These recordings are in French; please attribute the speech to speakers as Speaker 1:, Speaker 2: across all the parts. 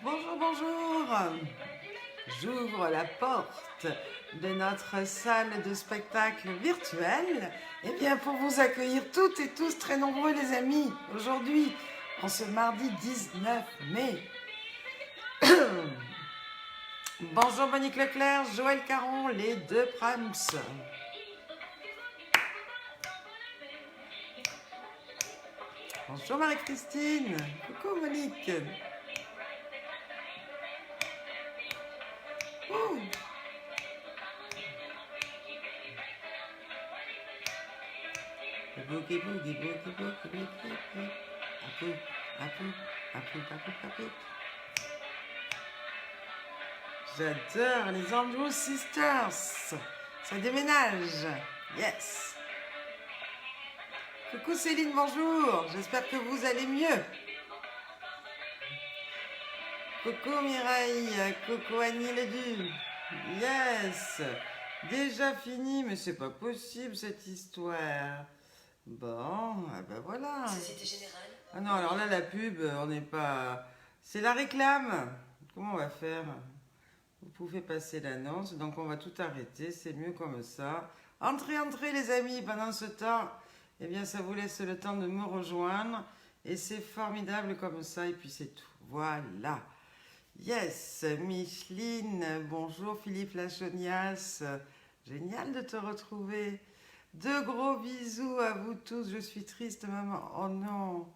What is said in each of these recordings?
Speaker 1: Bonjour, bonjour. J'ouvre la porte de notre salle de spectacle virtuelle, eh bien pour vous accueillir toutes et tous très nombreux les amis, aujourd'hui, en ce mardi 19 mai. Bonjour Monique Leclerc, Joël Caron, les deux Prams. Bonjour Marie-Christine, coucou Monique. Ouh. Boogie, boogie, boogie, boogie, boogie, boogie. Apou, apou, apou, apou, apou. J'adore les Andrews Sisters. Ça déménage. Yes. Coucou Céline, bonjour. J'espère que vous allez mieux. Coucou Mireille. Coucou Annie Ledu. Yes. Déjà fini, mais c'est pas possible cette histoire. Bon, ben voilà.
Speaker 2: Société Générale.
Speaker 1: Ah non, alors là, la pub, on n'est pas... C'est la réclame. Comment on va faire? Vous pouvez passer l'annonce, donc on va tout arrêter, c'est mieux comme ça. Entrez, entrez les amis, pendant ce temps, eh bien ça vous laisse le temps de me rejoindre, et c'est formidable comme ça, et puis c'est tout. Voilà. Yes, Micheline, bonjour Philippe Lachonias, génial de te retrouver. De gros bisous à vous tous, je suis triste maman, oh non.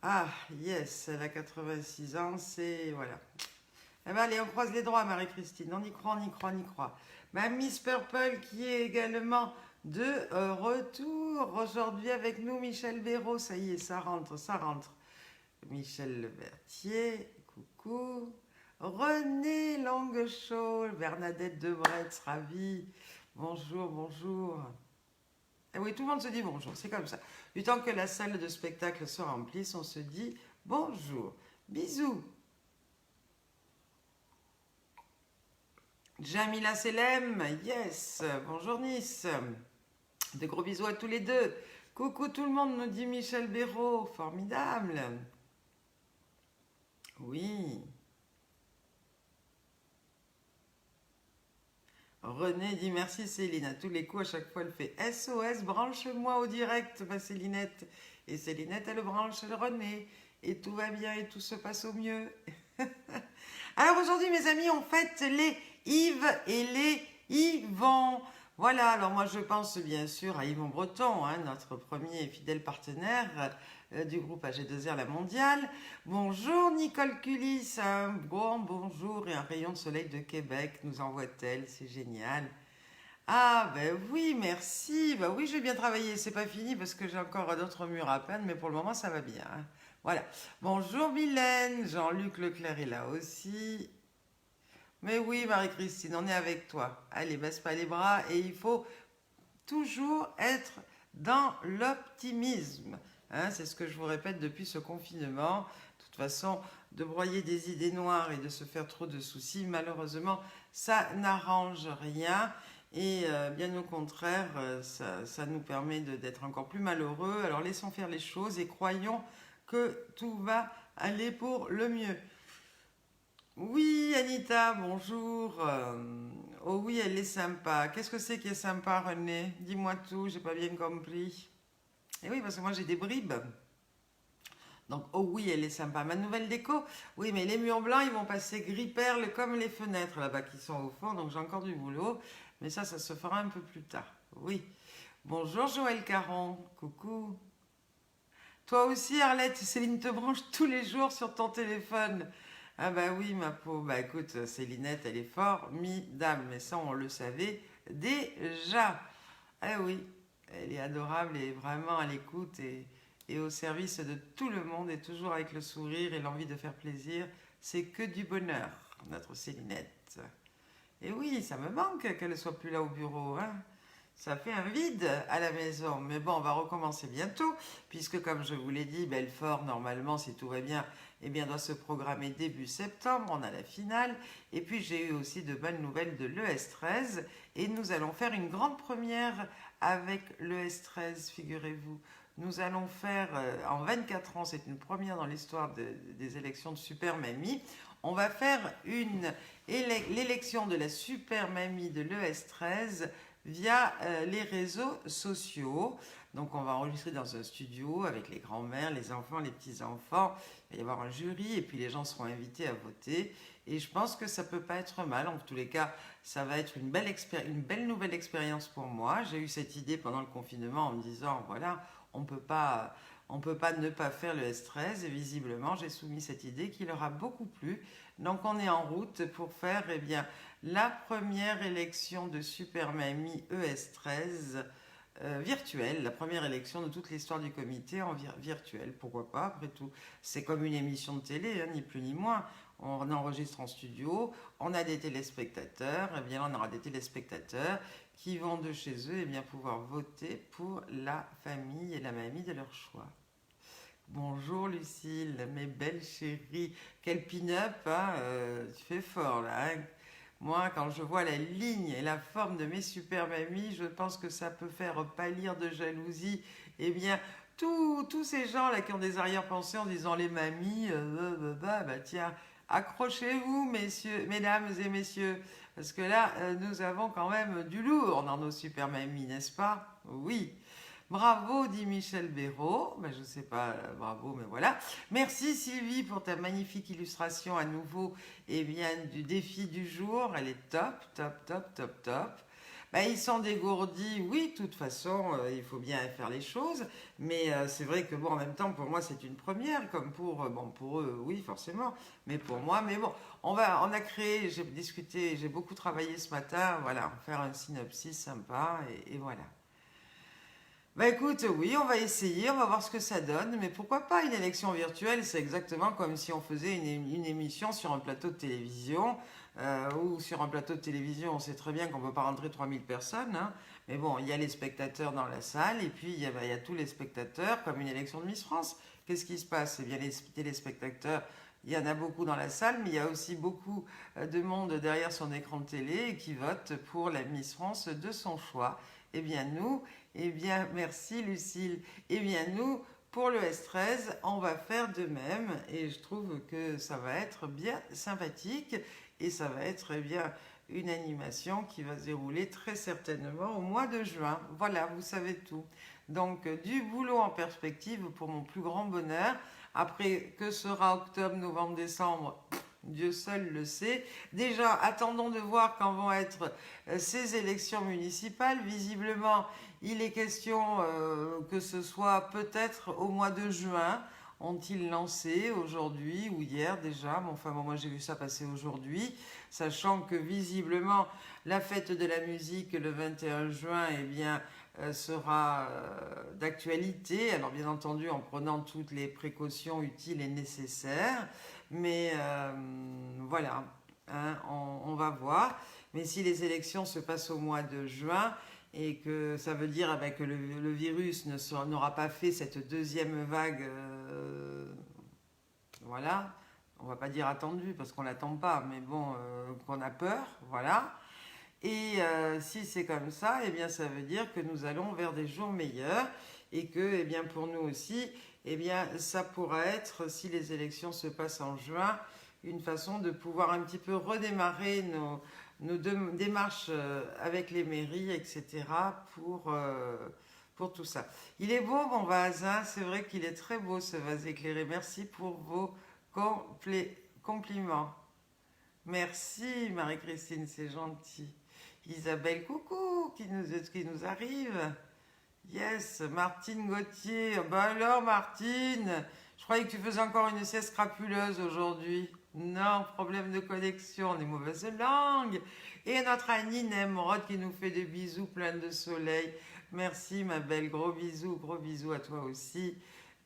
Speaker 1: Ah, yes, elle a 86 ans, c'est... voilà. Eh ben allez, on croise les droits, Marie-Christine. On y croit, on y croit, on y croit. Ma Miss Purple qui est également de retour aujourd'hui avec nous, Michel Béraud. Ça y est, ça rentre, ça rentre. Michel Levertier, coucou. René Longuechaud, Bernadette Debretz, ravie. Bonjour, bonjour. Et oui, tout le monde se dit bonjour, c'est comme ça. Du temps que la salle de spectacle se remplisse, on se dit bonjour. Bisous. Jamila Selem, yes, bonjour Nice, de gros bisous à tous les deux. Coucou tout le monde, nous dit Michel Béraud, formidable. Oui. René dit merci Céline, à tous les coups, à chaque fois elle fait SOS, branche-moi au direct, ma Célinette. Et Célinette, elle branche le René, et tout va bien et tout se passe au mieux. Alors aujourd'hui mes amis, on fête les Yves et les Yvon. Voilà, alors moi je pense bien sûr à Yvon Breton, hein, notre premier et fidèle partenaire du groupe AG2R La Mondiale. Bonjour Nicole Culis, un bon bonjour et un rayon de soleil de Québec nous envoie-t-elle, c'est génial. Ah ben oui, merci, ben oui j'ai bien travaillé, c'est pas fini parce que j'ai encore d'autres murs à peindre, mais pour le moment ça va bien. Hein. Voilà, bonjour Mylène, Jean-Luc Leclerc est là aussi. Mais oui, Marie-Christine, on est avec toi. Allez, baisse pas les bras et il faut toujours être dans l'optimisme. Hein, c'est ce que je vous répète depuis ce confinement. De toute façon, de broyer des idées noires et de se faire trop de soucis, malheureusement, ça n'arrange rien. Et bien au contraire, ça nous permet d'être encore plus malheureux. Alors laissons faire les choses et croyons que tout va aller pour le mieux. Oui, Anita, bonjour. Oh oui, elle est sympa. Qu'est-ce que c'est qui est sympa, René? Dis-moi tout, j'ai pas bien compris. Et oui, parce que moi j'ai des bribes. Donc, oh oui, elle est sympa. Ma nouvelle déco, oui, mais les murs blancs, ils vont passer gris perle comme les fenêtres là-bas qui sont au fond. Donc j'ai encore du boulot. Mais ça se fera un peu plus tard. Oui. Bonjour Joël Caron. Coucou. Toi aussi, Arlette, Céline te branche tous les jours sur ton téléphone. Ah bah oui, ma pauvre. Bah écoute, Célinette, elle est formidable. Mais ça, on le savait déjà. Ah oui, elle est adorable et vraiment à l'écoute et au service de tout le monde et toujours avec le sourire et l'envie de faire plaisir. C'est que du bonheur, notre Célinette. Et oui, ça me manque qu'elle ne soit plus là au bureau. Hein. Ça fait un vide à la maison. Mais bon, on va recommencer bientôt, puisque comme je vous l'ai dit, Belfort, normalement, si tout va bien, eh bien, doit se programmer début septembre. On a la finale. Et puis, j'ai eu aussi de bonnes nouvelles de l'ES13. Et nous allons faire une grande première avec l'ES13, figurez-vous. Nous allons faire, en 24 ans, c'est une première dans l'histoire des élections de Super Mamie, on va faire l'élection de la Super Mamie de l'ES13 via les réseaux sociaux. Donc on va enregistrer dans un studio avec les grands-mères, les enfants, les petits-enfants. Il va y avoir un jury et puis les gens seront invités à voter. Et je pense que ça peut pas être mal. En tous les cas, ça va être une belle nouvelle expérience pour moi. J'ai eu cette idée pendant le confinement en me disant, voilà, on peut pas ne pas faire le S13 et visiblement j'ai soumis cette idée qui leur a beaucoup plu. Donc on est en route pour faire eh bien, la première élection de Super Mamie ES13 virtuelle, la première élection de toute l'histoire du comité en virtuel. Pourquoi pas, après tout. C'est comme une émission de télé, hein, ni plus ni moins. On enregistre en studio, on a des téléspectateurs, et bien on aura des téléspectateurs qui vont de chez eux et bien pouvoir voter pour la famille et la mamie de leur choix. Bonjour Lucille, mes belles chéries. Quel pin-up, hein, tu fais fort là. Hein. Moi, quand je vois la ligne et la forme de mes super mamies, je pense que ça peut faire pâlir de jalousie. Eh bien, tous ces gens là qui ont des arrière-pensées en disant les mamies, bah tiens, accrochez-vous, messieurs, mesdames et messieurs, parce que là, nous avons quand même du lourd dans nos super mamies, n'est-ce pas? Oui. Bravo, dit Michel Béraud. Ben, je ne sais pas, bravo, mais voilà. Merci Sylvie pour ta magnifique illustration à nouveau eh bien, du défi du jour. Elle est top, top, top, top, top. Ben, ils sont dégourdis, oui, de toute façon, il faut bien faire les choses. Mais c'est vrai que, bon, en même temps, pour moi, c'est une première, comme bon, pour eux, oui, forcément. Mais pour moi, mais bon, on a créé, j'ai discuté, j'ai beaucoup travaillé ce matin, voilà, faire un synopsis sympa, et voilà. Bah écoute, oui, on va essayer, on va voir ce que ça donne, mais pourquoi pas une élection virtuelle? C'est exactement comme si on faisait une émission sur un plateau de télévision, ou sur un plateau de télévision, on sait très bien qu'on ne peut pas rentrer 3000 personnes, hein, mais bon, il y a les spectateurs dans la salle, et puis il y a tous les spectateurs, comme une élection de Miss France. Qu'est-ce qui se passe? Eh bien, les téléspectateurs, il y en a beaucoup dans la salle, mais il y a aussi beaucoup de monde derrière son écran de télé qui vote pour la Miss France de son choix. Eh bien, nous, eh bien, merci Lucille. Eh bien, nous, pour le S13, on va faire de même et je trouve que ça va être bien sympathique et ça va être eh bien une animation qui va se dérouler très certainement au mois de juin. Voilà, vous savez tout. Donc, du boulot en perspective pour mon plus grand bonheur. Après, que sera octobre, novembre, décembre? Dieu seul le sait. Déjà, attendons de voir quand vont être ces élections municipales. Visiblement, il est question que ce soit peut-être au mois de juin. Ont-ils lancé aujourd'hui ou hier déjà? Mais enfin, moi j'ai vu ça passer aujourd'hui, sachant que visiblement la fête de la musique le 21 juin, eh bien, sera d'actualité. Alors bien entendu en prenant toutes les précautions utiles et nécessaires. Mais voilà, hein, on va voir. Mais si les élections se passent au mois de juin et que ça veut dire que le virus n'aura pas fait cette deuxième vague, voilà, on va pas dire attendue parce qu'on l'attend pas, mais bon, qu'on a peur, voilà. Et si c'est comme ça, eh bien ça veut dire que nous allons vers des jours meilleurs et que eh bien, pour nous aussi, eh bien, ça pourra être, si les élections se passent en juin, une façon de pouvoir un petit peu redémarrer nos démarches avec les mairies, etc. pour tout ça. Il est beau mon vase, hein, c'est vrai qu'il est très beau ce vase éclairé. Merci pour vos compliments. Merci Marie-Christine, c'est gentil. Isabelle, coucou, qui nous arrive. Yes, Martine Gauthier. Bah alors Martine, je croyais que tu faisais encore une sieste crapuleuse aujourd'hui. Non, problème de connexion, on est mauvaise langue. Et notre Annie Nemrod qui nous fait des bisous pleins de soleil. Merci ma belle, gros bisous à toi aussi.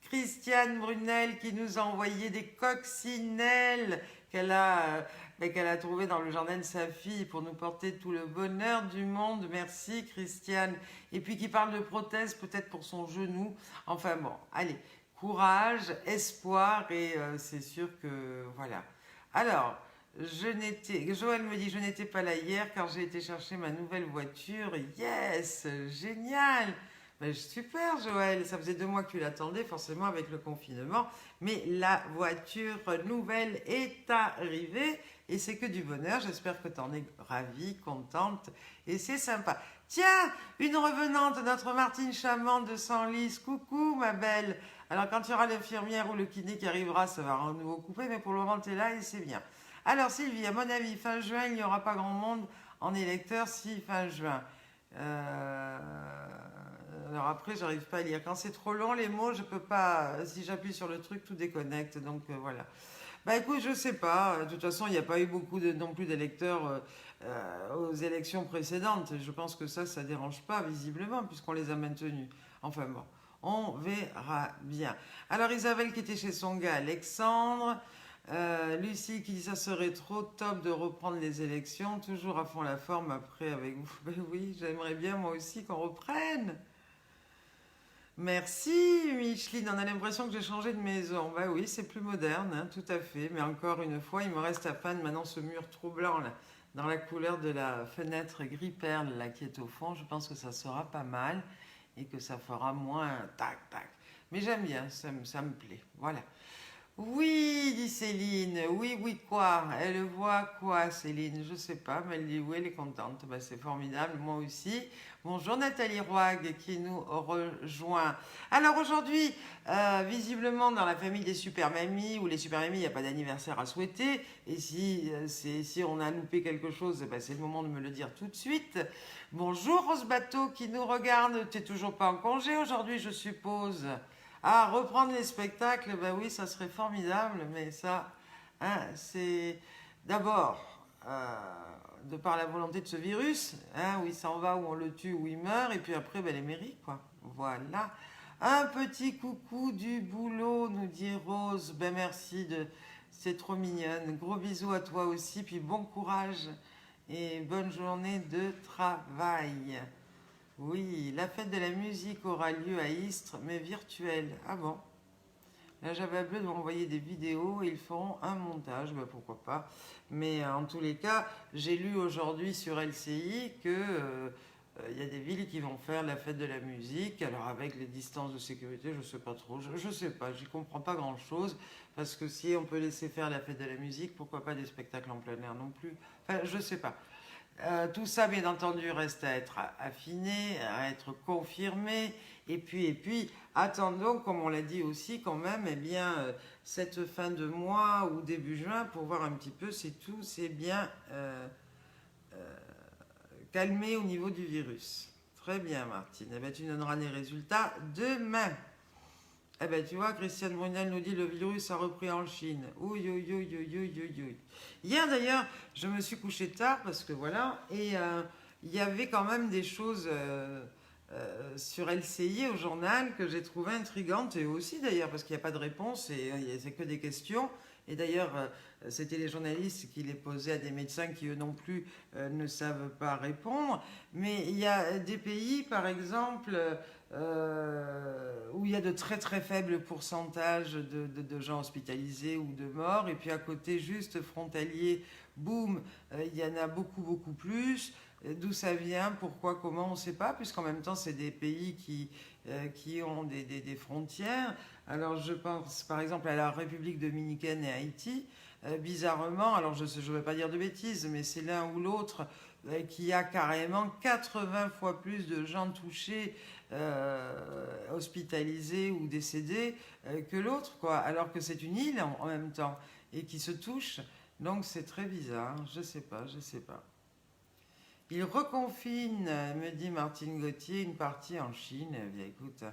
Speaker 1: Christiane Brunel qui nous a envoyé des coccinelles. qu'elle a trouvé dans le jardin de sa fille pour nous porter tout le bonheur du monde. Merci Christiane. Et puis qui parle de prothèse peut-être pour son genou. Enfin bon, allez, courage, espoir et c'est sûr que voilà. Alors, Joël me dit, je n'étais pas là hier car j'ai été chercher ma nouvelle voiture. Yes, génial. Ben, super Joël, ça faisait 2 mois que tu l'attendais forcément avec le confinement. Mais la voiture nouvelle est arrivée et c'est que du bonheur. J'espère que tu en es ravie, contente et c'est sympa. Tiens, une revenante, notre Martine Chamand de Senlis. Coucou ma belle. Alors quand il y aura l'infirmière ou le kiné qui arrivera, ça va à nouveau couper, mais pour le moment tu es là et c'est bien. Alors Sylvie, à mon avis, fin juin, il n'y aura pas grand monde en électeur si fin juin. Alors après, j'arrive pas à lire. Quand c'est trop long, les mots, je peux pas. Si j'appuie sur le truc, tout déconnecte. Donc voilà. Bah écoute, je sais pas. De toute façon, il n'y a pas eu beaucoup non plus d'électeurs aux élections précédentes. Je pense que ça dérange pas visiblement puisqu'on les a maintenus. Enfin bon, on verra bien. Alors Isabelle qui était chez son gars, Alexandre. Lucie qui dit ça serait trop top de reprendre les élections, toujours à fond la forme après avec vous. Ben oui, j'aimerais bien moi aussi qu'on reprenne. Merci Micheline, on a l'impression que j'ai changé de maison. Bah oui, c'est plus moderne, hein, tout à fait. Mais encore une fois, il me reste à peindre maintenant ce mur trop blanc là, dans la couleur de la fenêtre gris perle là, qui est au fond. Je pense que ça sera pas mal et que ça fera moins tac tac. Mais j'aime bien, ça me plaît. Voilà. Oui, dit Céline. Oui, oui, quoi? Elle voit quoi, Céline? Je sais pas, mais elle dit oui, elle est contente. Bah, c'est formidable, moi aussi. Bonjour Nathalie Roig qui nous rejoint. Alors aujourd'hui, visiblement dans la famille des super mamies ou les super mamies, il n'y a pas d'anniversaire à souhaiter. Et si on a loupé quelque chose, bah, c'est le moment de me le dire tout de suite. Bonjour Rose Bateau qui nous regarde. Tu n'es toujours pas en congé aujourd'hui, je suppose. Ah, reprendre les spectacles, ben oui, ça serait formidable, mais ça, hein, c'est d'abord, de par la volonté de ce virus, hein, où il s'en va, où on le tue, où il meurt, et puis après, ben, les mairies, quoi. Voilà. Un petit coucou du boulot, nous dit Rose. Ben merci, c'est trop mignonne. Gros bisous à toi aussi, puis bon courage et bonne journée de travail. Oui, la fête de la musique aura lieu à Istres, mais virtuelle. Ah bon? La Java Bleu doit envoyer des vidéos et ils feront un montage, ben pourquoi pas. Mais en tous les cas, j'ai lu aujourd'hui sur LCI que y a des villes qui vont faire la fête de la musique. Alors avec les distances de sécurité, je sais pas trop. Je sais pas, j'y comprends pas grand chose. Parce que si on peut laisser faire la fête de la musique, pourquoi pas des spectacles en plein air non plus? Enfin, je sais pas. Tout ça, bien entendu, reste à être affiné, à être confirmé. Et puis, attendons, comme on l'a dit aussi, quand même, eh bien, cette fin de mois ou début juin pour voir un petit peu si tout s'est bien calmé au niveau du virus. Très bien, Martine. Eh bien, tu donneras les résultats demain. Eh bien, tu vois, Christiane Brunel nous dit le virus a repris en Chine. Ouï, ouï, ouï, ouï, ouï, ouï, ouï. Hier, d'ailleurs, je me suis couchée tard parce que voilà, et il y avait quand même des choses sur LCI au journal que j'ai trouvé intrigantes, et aussi d'ailleurs, parce qu'il n'y a pas de réponse et c'est que des questions. Et d'ailleurs, c'était les journalistes qui les posaient à des médecins qui, eux non plus, ne savent pas répondre. Mais il y a des pays, par exemple, où il y a de très très faibles pourcentages de gens hospitalisés ou de morts. Et puis à côté, juste frontalier, boum, il y en a beaucoup beaucoup plus. D'où ça vient, pourquoi, comment, on ne sait pas, puisqu'en même temps, c'est des pays qui ont des frontières. Alors je pense par exemple à la République dominicaine et Haïti. Bizarrement, alors je ne vais pas dire de bêtises, mais c'est l'un ou l'autre qui a carrément 80 fois plus de gens touchés, hospitalisés ou décédés que l'autre, quoi. Alors que c'est une île en même temps et qui se touche. Donc c'est très bizarre, je sais pas. Il reconfine, me dit Martine Gauthier, une partie en Chine. Eh bien, écoute,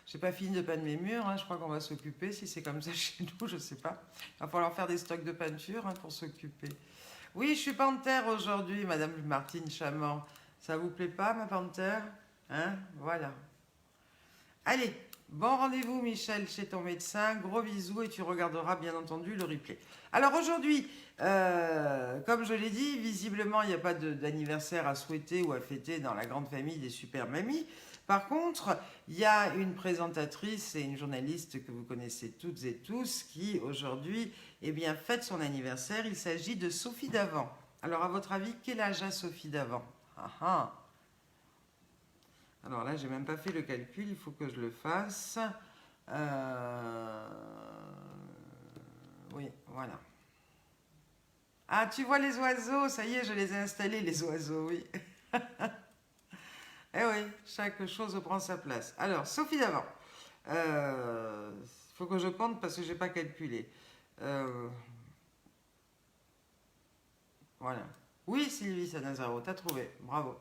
Speaker 1: j'ai pas fini de peindre mes murs, hein, je crois qu'on va s'occuper, si c'est comme ça chez nous, je sais pas. Il va falloir faire des stocks de peinture, hein, pour s'occuper. Oui, je suis panthère aujourd'hui, Madame Martine Chamand. Ça vous plaît pas, ma panthère? Hein? Voilà. Allez, Bon rendez-vous, Michel, chez ton médecin. Gros bisous et tu regarderas bien entendu le replay. Alors aujourd'hui, comme je l'ai dit, visiblement, il n'y a pas d'anniversaire à souhaiter ou à fêter dans la grande famille des super mamies. Par contre, il y a une présentatrice et une journaliste que vous connaissez toutes et tous qui, aujourd'hui, eh bien, fête son anniversaire. Il s'agit de Sophie Davant. Alors, à votre avis, quel âge a Sophie Davant? Ah ah. Alors là, j'ai même pas fait le calcul, il faut que je le fasse. Euh, Oui, voilà. Ah, tu vois les oiseaux, ça y est, je les ai installés, les oiseaux, oui. Eh oui, chaque chose prend sa place. Alors, Sophie Davant. Il faut que je compte parce que je n'ai pas calculé. Euh, voilà. Oui, Sylvie Sanazaro, t'as trouvé. Bravo.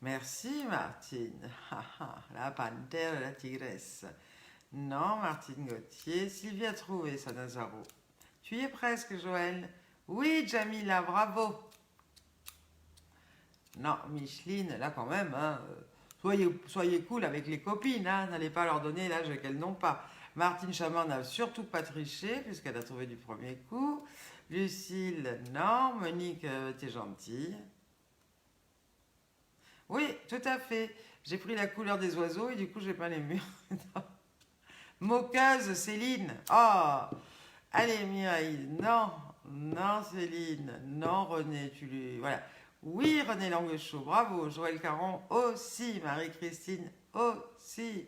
Speaker 1: Merci, Martine. La panthère, la tigresse. Non, Martine Gauthier. Sylvie a trouvé Sanazaro. Tu y es presque, Joël. Oui, Jamila, bravo. Non, Micheline, là quand même, hein, soyez cool avec les copines, hein, n'allez pas leur donner l'âge qu'elles n'ont pas. Martine Chaman n'a surtout pas triché, puisqu'elle a trouvé du premier coup. Lucille, non. Monique, t'es gentille. Oui, tout à fait. J'ai pris la couleur des oiseaux et du coup, j'ai peint les murs. Moqueuse, Céline. Oh, allez, Mireille, non. Non, Céline. Non, René, tu lui... Voilà. Oui, René Languechaud, bravo. Joël Caron aussi. Marie-Christine aussi.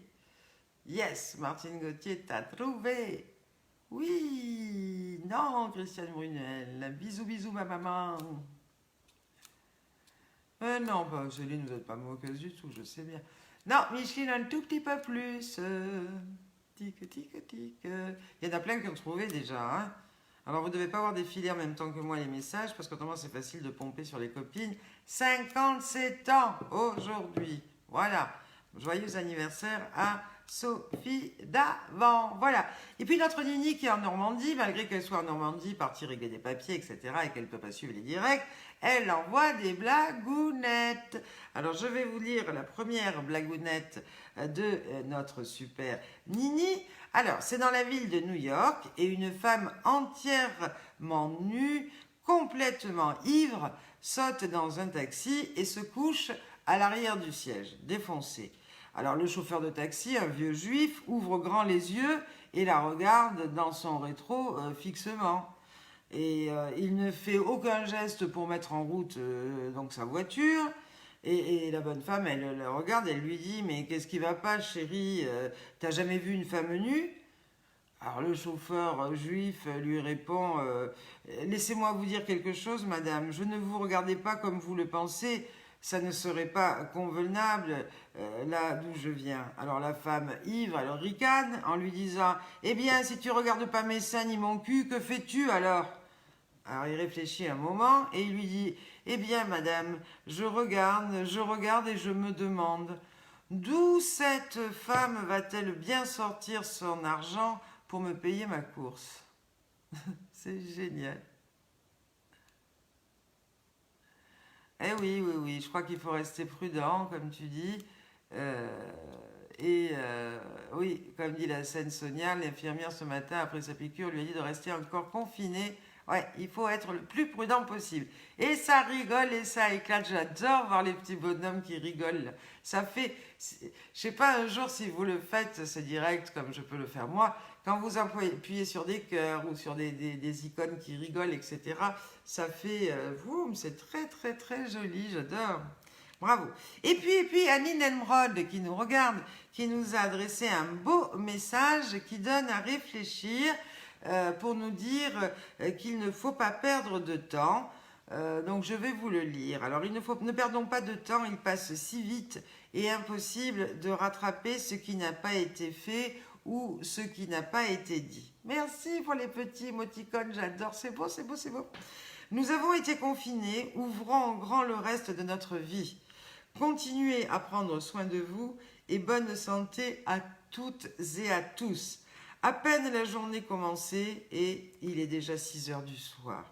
Speaker 1: Yes, Martine Gauthier, t'as trouvé. Oui, non, Christiane Brunel. Bisous, bisous, ma maman. Non, bah, Céline, vous n'êtes pas moqueuse du tout, je sais bien. Non, Micheline, un tout petit peu plus. Tic, tic, tic. Il y en a plein qui ont trouvé déjà, hein. Alors, vous ne devez pas avoir défilé en même temps que moi les messages, parce qu'autrement, c'est facile de pomper sur les copines. 57 ans aujourd'hui. Voilà. Joyeux anniversaire à Sophie Davant. Voilà. Et puis, notre Nini qui est en Normandie, malgré qu'elle soit en Normandie, partie régler des papiers, etc., et qu'elle ne peut pas suivre les directs, elle envoie des blagounettes. Alors, je vais vous lire la première blagounette de notre super Nini. Alors, c'est dans la ville de New York et une femme entièrement nue, complètement ivre, saute dans un taxi et se couche à l'arrière du siège, défoncé. Alors, le chauffeur de taxi, un vieux juif, ouvre grand les yeux et la regarde dans son rétro fixement. Et il ne fait aucun geste pour mettre en route donc sa voiture. Et la bonne femme, elle le regarde, elle lui dit: mais qu'est-ce qui va pas, chérie? T'as jamais vu une femme nue? Alors le chauffeur juif lui répond: laissez-moi vous dire quelque chose, madame. Je ne vous regardais pas comme vous le pensez. Ça ne serait pas convenable là d'où je viens. Alors la femme ivre, elle ricane en lui disant: eh bien, si tu regardes pas mes seins ni mon cul, que fais-tu alors? Alors il réfléchit un moment et il lui dit: eh bien, madame, je regarde et je me demande, d'où cette femme va-t-elle bien sortir son argent pour me payer ma course? C'est génial. Eh oui, oui, oui, je crois qu'il faut rester prudent, comme tu dis. Euh, oui, comme dit la scène Sonia, l'infirmière ce matin, après sa piqûre, lui a dit de rester encore confiné. Ouais, il faut être le plus prudent possible. Et ça rigole et ça éclate. J'adore voir les petits bonhommes qui rigolent. Ça fait, je sais pas un jour si vous le faites, ce direct, comme je peux le faire moi, quand vous appuyez sur des cœurs ou sur des icônes qui rigolent, etc., ça fait, boum, c'est très, très, très joli. J'adore. Bravo. Et puis Annie Nemrod qui nous regarde, qui nous a adressé un beau message qui donne à réfléchir pour nous dire qu'il ne faut pas perdre de temps. Donc je vais vous le lire. Alors ne perdons pas de temps, il passe si vite et impossible de rattraper ce qui n'a pas été fait ou ce qui n'a pas été dit. Merci pour les petits émoticônes, j'adore, c'est beau, c'est beau, c'est beau. Nous avons été confinés, ouvrons en grand le reste de notre vie. Continuez à prendre soin de vous et bonne santé à toutes et à tous. À peine la journée commencée et il est déjà 6 heures du soir.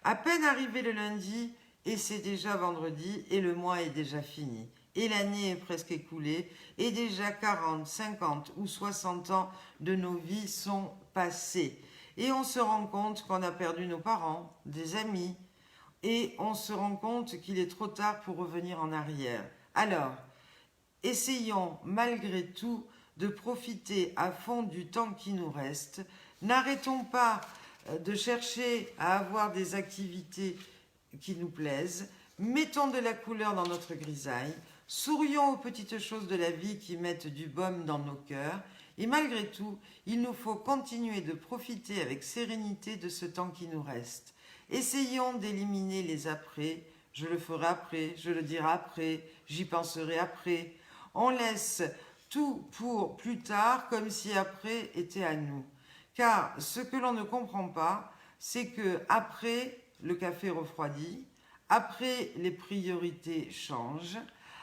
Speaker 1: À peine arrivé le lundi et c'est déjà vendredi et le mois est déjà fini. Et l'année est presque écoulée et déjà 40, 50 ou 60 ans de nos vies sont passés. Et on se rend compte qu'on a perdu nos parents, des amis, et on se rend compte qu'il est trop tard pour revenir en arrière. Alors, essayons malgré tout de profiter à fond du temps qui nous reste. N'arrêtons pas de chercher à avoir des activités qui nous plaisent. Mettons de la couleur dans notre grisaille. Sourions aux petites choses de la vie qui mettent du baume dans nos cœurs. Et malgré tout, il nous faut continuer de profiter avec sérénité de ce temps qui nous reste. Essayons d'éliminer les après. Je le ferai après, je le dirai après, j'y penserai après. On laisse tout pour plus tard comme si après était à nous. Car ce que l'on ne comprend pas, c'est que après le café refroidit, après les priorités changent,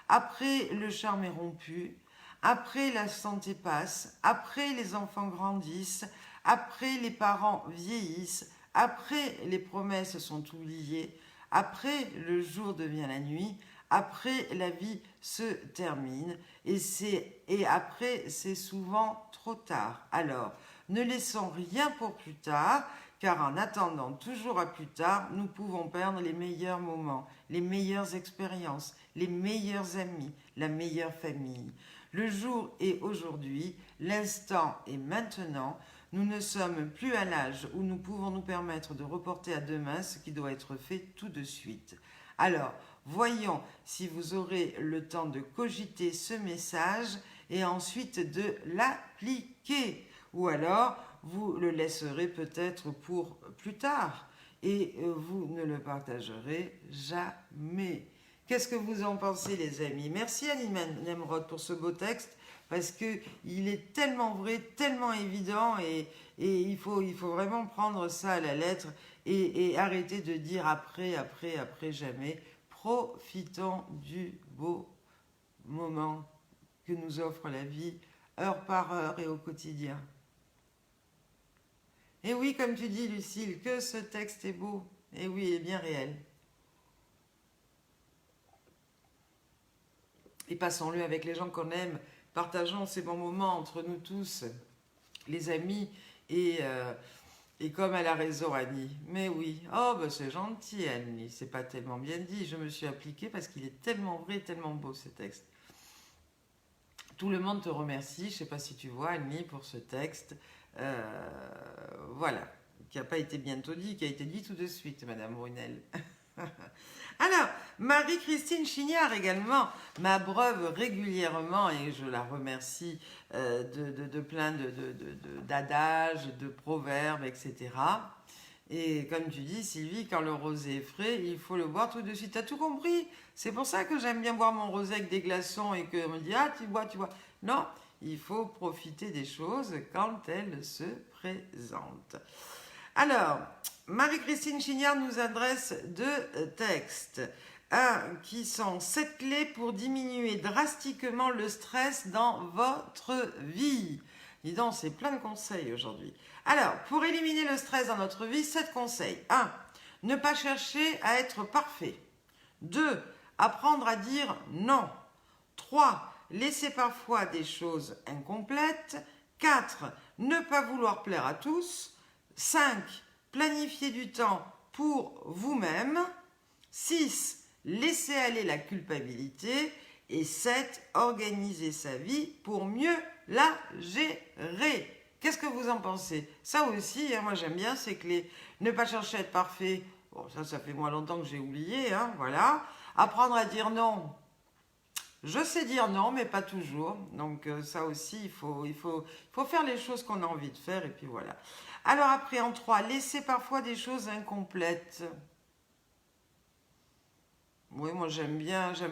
Speaker 1: après le charme est rompu, après la santé passe, après les enfants grandissent, après les parents vieillissent, après les promesses sont oubliées, après le jour devient la nuit, après la vie se termine et après c'est souvent trop tard. Alors, ne laissons rien pour plus tard, car en attendant toujours à plus tard, nous pouvons perdre les meilleurs moments, les meilleures expériences, les meilleurs amis, la meilleure famille. Le jour est aujourd'hui, l'instant est maintenant. Nous ne sommes plus à l'âge où nous pouvons nous permettre de reporter à demain ce qui doit être fait tout de suite. Alors, voyons si vous aurez le temps de cogiter ce message et ensuite de l'appliquer. Ou alors, vous le laisserez peut-être pour plus tard et vous ne le partagerez jamais. Qu'est-ce que vous en pensez, les amis? Merci Annie Nemrod pour ce beau texte, parce qu'il est tellement vrai, tellement évident, et il faut vraiment prendre ça à la lettre et arrêter de dire après, après, après, jamais. Profitons du beau moment que nous offre la vie, heure par heure et au quotidien. Et oui, comme tu dis, Lucille, que ce texte est beau. Et oui, il est bien réel. Et passons-le avec les gens qu'on aime. Partageons ces bons moments entre nous tous, les amis. Et comme elle a raison, Annie. Mais oui, oh, ben c'est gentil, Annie. C'est pas tellement bien dit. Je me suis appliquée parce qu'il est tellement vrai, tellement beau, ce texte. Tout le monde te remercie. Je ne sais pas si tu vois, Annie, pour ce texte. Voilà, qui n'a pas été bientôt dit, qui a été dit tout de suite, Madame Brunel. Alors, Marie-Christine Chignard également m'abreuve régulièrement, et je la remercie, de plein d'adages, de proverbes, etc. Et comme tu dis, Sylvie, quand le rosé est frais, il faut le boire tout de suite. T'as tout compris? C'est pour ça que j'aime bien boire mon rosé avec des glaçons et qu'on me dit « Ah, tu bois, tu bois ». Non, il faut profiter des choses quand elles se présentent. Alors, Marie-Christine Chignard nous adresse deux textes. Un qui sont 7 clés pour diminuer drastiquement le stress dans votre vie. Dis donc, c'est plein de conseils aujourd'hui. Alors, pour éliminer le stress dans notre vie, 7 conseils. 1. Ne pas chercher à être parfait. 2. Apprendre à dire non. 3. Laisser parfois des choses incomplètes. 4. Ne pas vouloir plaire à tous. 5. Planifier du temps pour vous-même. 6. Laisser aller la culpabilité. Et 7. Organiser sa vie pour mieux la gérer. Qu'est-ce que vous en pensez? Ça aussi, moi j'aime bien ces clés. Ne pas chercher à être parfait. Bon, ça fait moins longtemps que j'ai oublié, voilà. Apprendre à dire non. Je sais dire non, mais pas toujours. Donc ça aussi, il faut faire les choses qu'on a envie de faire, et puis voilà. Alors après, en 3, laisser parfois des choses incomplètes. Oui, moi j'aime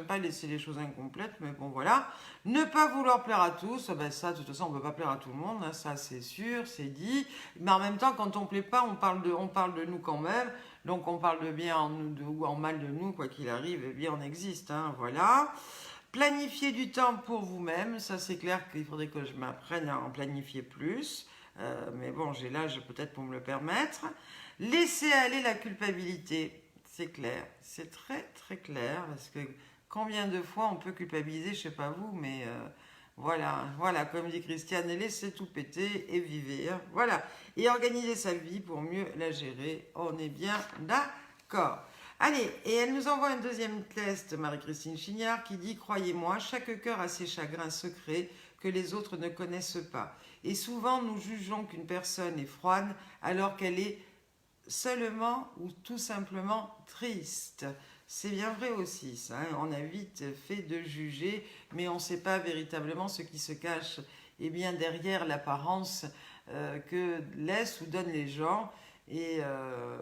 Speaker 1: pas laisser les choses incomplètes, mais bon voilà. Ne pas vouloir plaire à tous, ben ça de toute façon on ne peut pas plaire à tout le monde, ça c'est sûr, c'est dit. Mais en même temps, quand on ne plaît pas, on parle de nous quand même. Donc on parle de bien ou en mal de nous, quoi qu'il arrive, eh bien on existe, voilà. Planifier du temps pour vous-même, ça c'est clair qu'il faudrait que je m'apprenne à en planifier plus. Mais bon, j'ai l'âge peut-être pour me le permettre. Laisser aller la culpabilité. c'est clair. C'est très très clair parce que combien de fois on peut culpabiliser, je sais pas vous, mais voilà, voilà, comme dit Christiane, laissez tout péter et vivez. Hein, voilà. Et organiser sa vie pour mieux la gérer. On est bien d'accord. Allez, et elle nous envoie un deuxième test, Marie-Christine Chignard, qui dit: croyez-moi, chaque cœur a ses chagrins secrets que les autres ne connaissent pas. Et souvent, nous jugeons qu'une personne est froide alors qu'elle est seulement ou tout simplement triste. C'est bien vrai aussi, ça. Hein. On a vite fait de juger, mais on ne sait pas véritablement ce qui se cache derrière l'apparence que laissent ou donnent les gens. Et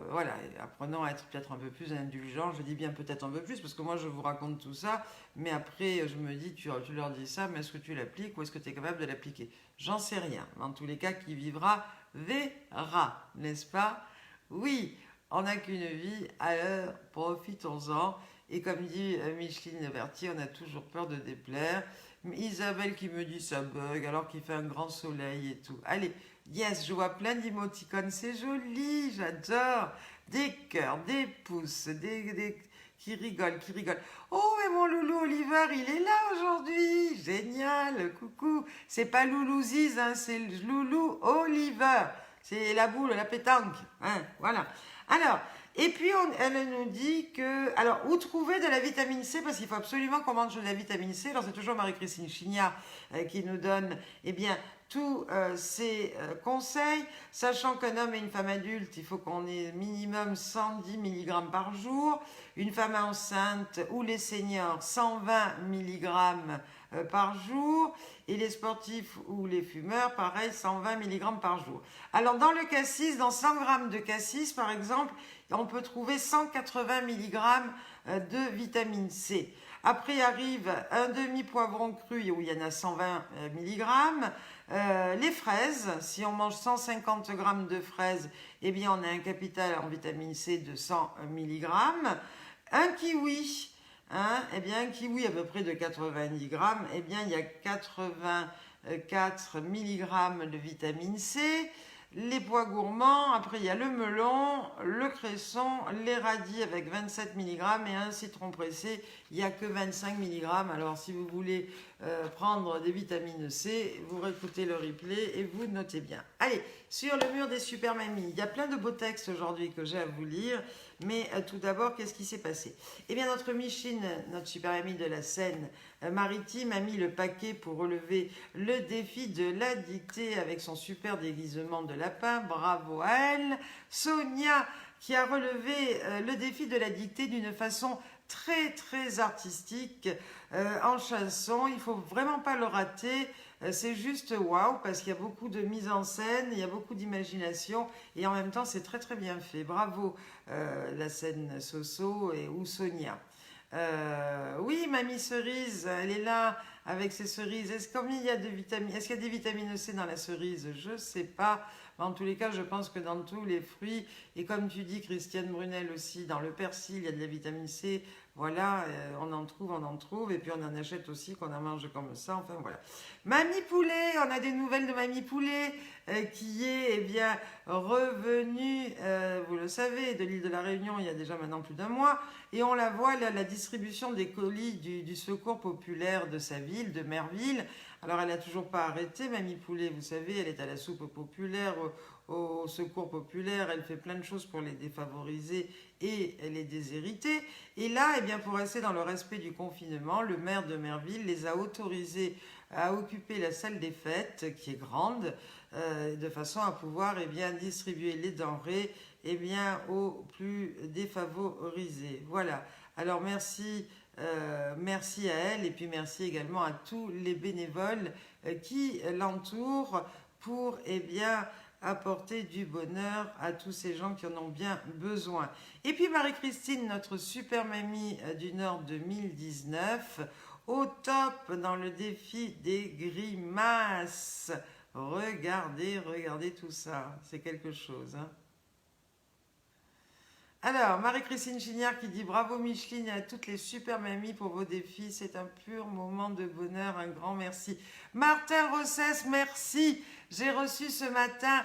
Speaker 1: voilà, apprenons à être peut-être un peu plus indulgents. Je dis bien peut-être un peu plus, parce que moi je vous raconte tout ça, mais après je me dis, tu leur dis ça, mais est-ce que tu l'appliques ou est-ce que tu es capable de l'appliquer? J'en sais rien. Mais en tous les cas, qui vivra verra, n'est-ce pas? Oui, on n'a qu'une vie, alors profitons-en. Et comme dit Micheline Berthier, on a toujours peur de déplaire. Isabelle qui me dit ça bug alors qu'il fait un grand soleil et tout. Allez, yes, je vois plein d'émoticônes, c'est joli, j'adore. Des cœurs, des pouces, qui rigolent, qui rigolent. Oh, mais mon loulou Oliver, il est là aujourd'hui. Génial, coucou. C'est pas Loulou Ziz, hein, c'est Loulou Oliver. C'est la boule, la pétanque. Hein, voilà. Alors, et puis elle nous dit que... Alors, où trouver de la vitamine C? Parce qu'il faut absolument qu'on mange de la vitamine C. Alors, c'est toujours Marie-Christine Chignard qui nous donne tous ces conseils. Sachant qu'un homme et une femme adulte, il faut qu'on ait minimum 110 mg par jour. Une femme enceinte ou les seniors, 120 mg par jour. Et les sportifs ou les fumeurs, pareil, 120 mg par jour. Alors, dans le cassis, dans 100 g de cassis, par exemple, on peut trouver 180 mg de vitamine C. Après arrive un demi-poivron cru où il y en a 120 mg. Les fraises, si on mange 150 g de fraises, eh bien on a un capital en vitamine C de 100 mg. Un kiwi, hein, eh bien un kiwi à peu près de 90 grammes, eh bien il y a 84 mg de vitamine C. Les pois gourmands, après il y a le melon, le cresson, les radis avec 27 mg et un citron pressé, il n'y a que 25 mg. Alors si vous voulez prendre des vitamines C, vous réécoutez le replay et vous notez bien. Allez, sur le mur des super mamies, il y a plein de beaux textes aujourd'hui que j'ai à vous lire, mais tout d'abord, qu'est-ce qui s'est passé? Eh bien notre Micheline, notre super mamie de la Seine-Maritime, a mis le paquet pour relever le défi de la dictée avec son super déguisement de lapin. Bravo à elle. Sonia qui a relevé le défi de la dictée d'une façon très très artistique en chanson. Il ne faut vraiment pas le rater. C'est juste waouh parce qu'il y a beaucoup de mise en scène, il y a beaucoup d'imagination et en même temps c'est très très bien fait. Bravo la scène Soso ou Sonia. Oui, Mamie Cerise, elle est là avec ses cerises. Est-ce qu'il y a des vitamines C dans la cerise? Je ne sais pas. Mais en tous les cas, je pense que dans tous les fruits, et comme tu dis, Christiane Brunel aussi, dans le persil, il y a de la vitamine C. Voilà, on en trouve, et puis on en achète aussi, qu'on en mange comme ça, enfin voilà. Mamie Poulet, on a des nouvelles de Mamie Poulet, qui est revenue, vous le savez, de l'île de la Réunion il y a déjà maintenant plus d'un mois, et on la voit là, la distribution des colis du secours populaire de sa ville, de Merville. Alors elle n'a toujours pas arrêté, Mamie Poulet, vous savez, elle est à la soupe populaire, au secours populaire, elle fait plein de choses pour les défavorisés et les déshérités. Et là, pour rester dans le respect du confinement, le maire de Merville les a autorisés à occuper la salle des fêtes, qui est grande, de façon à pouvoir distribuer les denrées aux plus défavorisés. Voilà. Alors merci à elle et puis merci également à tous les bénévoles qui l'entourent pour apporter du bonheur à tous ces gens qui en ont bien besoin. Et puis Marie-Christine, notre super mamie du Nord 2019, au top dans le défi des grimaces. Regardez tout ça, c'est quelque chose, hein. Alors, Marie-Christine Chignard qui dit bravo Micheline et à toutes les super mamies pour vos défis. C'est un pur moment de bonheur, un grand merci. Martin Rossès, merci. J'ai reçu ce matin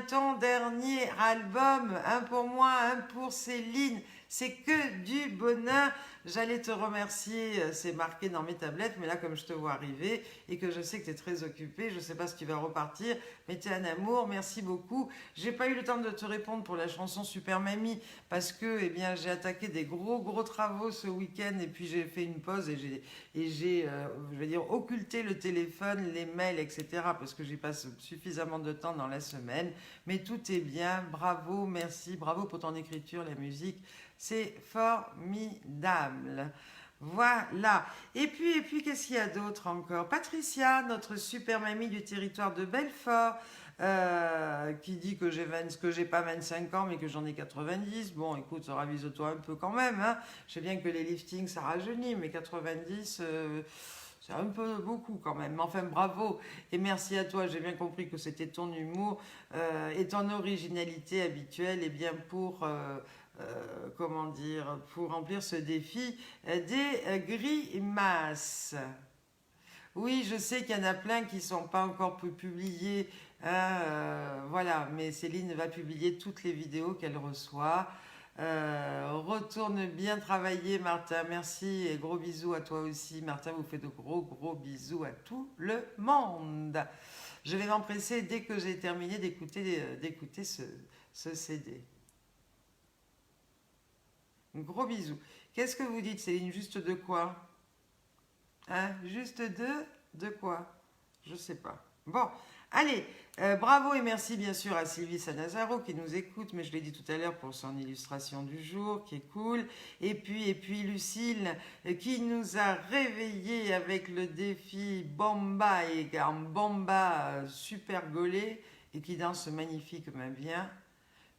Speaker 1: ton dernier album, un pour moi, un pour Céline. C'est que du bonheur. J'allais te remercier, c'est marqué dans mes tablettes, mais là, comme je te vois arriver et que je sais que tu es très occupé, je ne sais pas si tu vas repartir, mais tu es un amour, merci beaucoup. J'ai pas eu le temps de te répondre pour la chanson Super Mamie parce que eh bien, j'ai attaqué des gros travaux ce week-end et puis j'ai fait une pause et j'ai je vais dire, occulté le téléphone, les mails, etc. parce que j'y passe suffisamment de temps dans la semaine. Mais tout est bien, bravo, merci, bravo pour ton écriture, la musique. C'est formidable. Voilà. Et puis qu'est-ce qu'il y a d'autre encore? Patricia, notre super mamie du territoire de Belfort, qui dit que j'ai pas 25 ans, mais que j'en ai 90. Bon, écoute, ravise-toi un peu quand même. Hein. Je sais bien que les liftings, ça rajeunit, mais 90... c'est un peu beaucoup quand même. Enfin, bravo. Et merci à toi. J'ai bien compris que c'était ton humour et ton originalité habituelle. Et bien comment dire, pour remplir ce défi des grimaces. Oui, je sais qu'il y en a plein qui ne sont pas encore publiés. Hein, voilà, mais Céline va publier toutes les vidéos qu'elle reçoit. Retourne bien travailler, Martin. Merci et gros bisous à toi aussi. Martin vous fait de gros bisous à tout le monde. Je vais m'empresser dès que j'ai terminé d'écouter ce CD. Gros bisous. Qu'est-ce que vous dites, Céline? Juste de quoi? Hein? Juste de quoi? Je sais pas. Bon, allez, bravo et merci bien sûr à Sylvie Sanazaro qui nous écoute, mais je l'ai dit tout à l'heure pour son illustration du jour, qui est cool. Et puis Lucille qui nous a réveillés avec le défi Bomba et Bomba super gaulé et qui danse magnifiquement bien.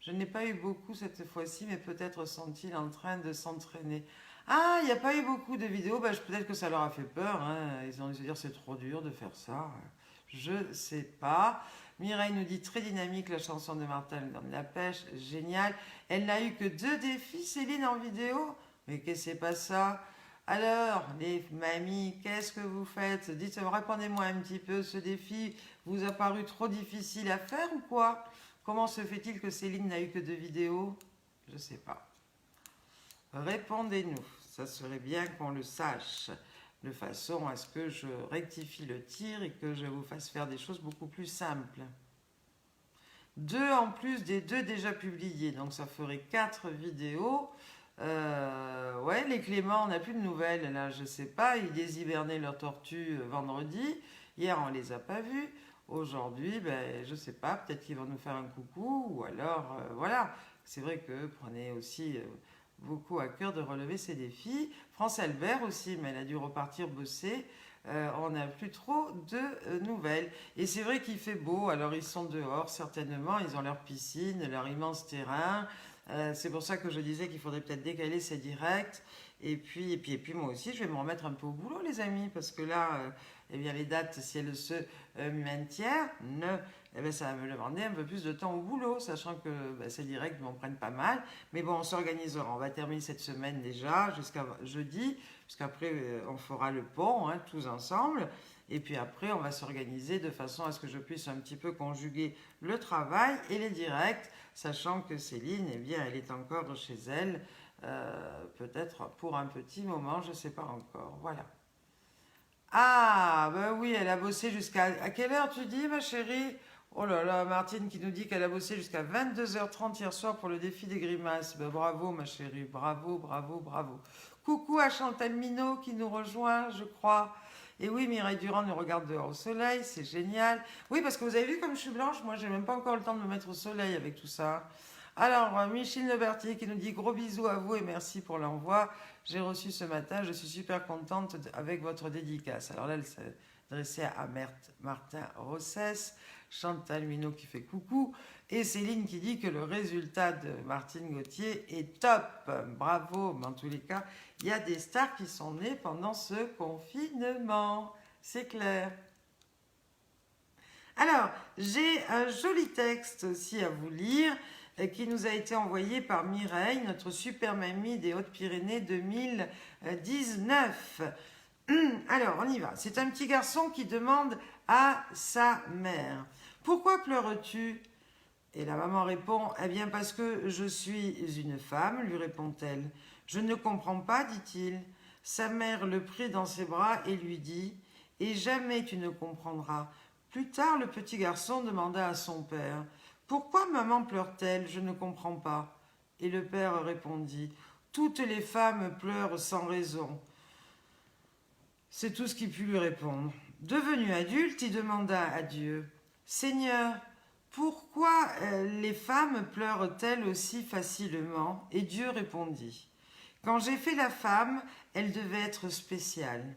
Speaker 1: Je n'ai pas eu beaucoup cette fois-ci, mais peut-être sont-ils en train de s'entraîner. Ah, il n'y a pas eu beaucoup de vidéos, peut-être que ça leur a fait peur. Hein. Ils ont dû se dire c'est trop dur de faire ça. Je sais pas. Mireille nous dit très dynamique la chanson de Martin dans la pêche, génial. Elle n'a eu que 2 défis, Céline, en vidéo. Mais qu'est-ce que c'est pas ça? Alors, les mamies, qu'est-ce que vous faites? Répondez-moi un petit peu, ce défi vous a paru trop difficile à faire ou quoi? Comment se fait-il que Céline n'a eu que 2 vidéos? Je ne sais pas. Répondez-nous, ça serait bien qu'on le sache, de façon à ce que je rectifie le tir et que je vous fasse faire des choses beaucoup plus simples. 2 en plus des 2 déjà publiés, donc ça ferait 4 vidéos. Ouais, les Cléments, on n'a plus de nouvelles, là, je sais pas, ils déshibernaient leurs tortues vendredi, hier on les a pas vus. Aujourd'hui, je sais pas, peut-être qu'ils vont nous faire un coucou, ou alors, voilà. C'est vrai que prenez aussi beaucoup à cœur de relever ces défis. France Albert aussi, mais elle a dû repartir bosser. On n'a plus trop de nouvelles. Et c'est vrai qu'il fait beau, alors ils sont dehors certainement, ils ont leur piscine, leur immense terrain. C'est pour ça que je disais qu'il faudrait peut-être décaler ces directs. Et puis moi aussi, je vais me remettre un peu au boulot, les amis, parce que là, eh bien, les dates, si elles se maintiennent, eh bien, ça va me demander un peu plus de temps au boulot, sachant que ces directs m'en prennent pas mal. Mais bon, on s'organisera. On va terminer cette semaine déjà, jusqu'à jeudi, puisqu'après, on fera le pont, hein, tous ensemble. Et puis après, on va s'organiser de façon à ce que je puisse un petit peu conjuguer le travail et les directs, sachant que Céline, eh bien, elle est encore chez elle, peut-être pour un petit moment, je ne sais pas encore. Voilà. Ah, oui, elle a bossé jusqu'à... À quelle heure tu dis, ma chérie? Oh là là, Martine qui nous dit qu'elle a bossé jusqu'à 22h30 hier soir pour le défi des grimaces. Bravo, ma chérie, bravo. Coucou à Chantal Minot qui nous rejoint, je crois. Et oui, Mireille Durand nous regarde dehors au soleil, c'est génial. Oui, parce que vous avez vu comme je suis blanche, moi j'ai même pas encore le temps de me mettre au soleil avec tout ça. Alors, Michel Lebertier qui nous dit gros bisous à vous et merci pour l'envoi. J'ai reçu ce matin, je suis super contente avec votre dédicace. Alors là, elle s'est adressée à Martin Rossès, Chantal Minot qui fait coucou et Céline qui dit que le résultat de Martine Gauthier est top. Bravo, mais en tous les cas, il y a des stars qui sont nées pendant ce confinement. C'est clair. Alors, j'ai un joli texte aussi à vous lire qui nous a été envoyé par Mireille, notre super mamie des Hautes-Pyrénées 2019. Alors, on y va. C'est un petit garçon qui demande à sa mère: pourquoi pleures-tu? Et la maman répond, eh bien parce que je suis une femme, lui répond-elle. Je ne comprends pas, dit-il. Sa mère le prit dans ses bras et lui dit, et jamais tu ne comprendras. Plus tard, le petit garçon demanda à son père, pourquoi maman pleure-t-elle? Je ne comprends pas. Et le père répondit, toutes les femmes pleurent sans raison. C'est tout ce qu'il put lui répondre. Devenu adulte, il demanda à Dieu, Seigneur, pourquoi les femmes pleurent-elles aussi facilement? Et Dieu répondit, quand j'ai fait la femme, elle devait être spéciale.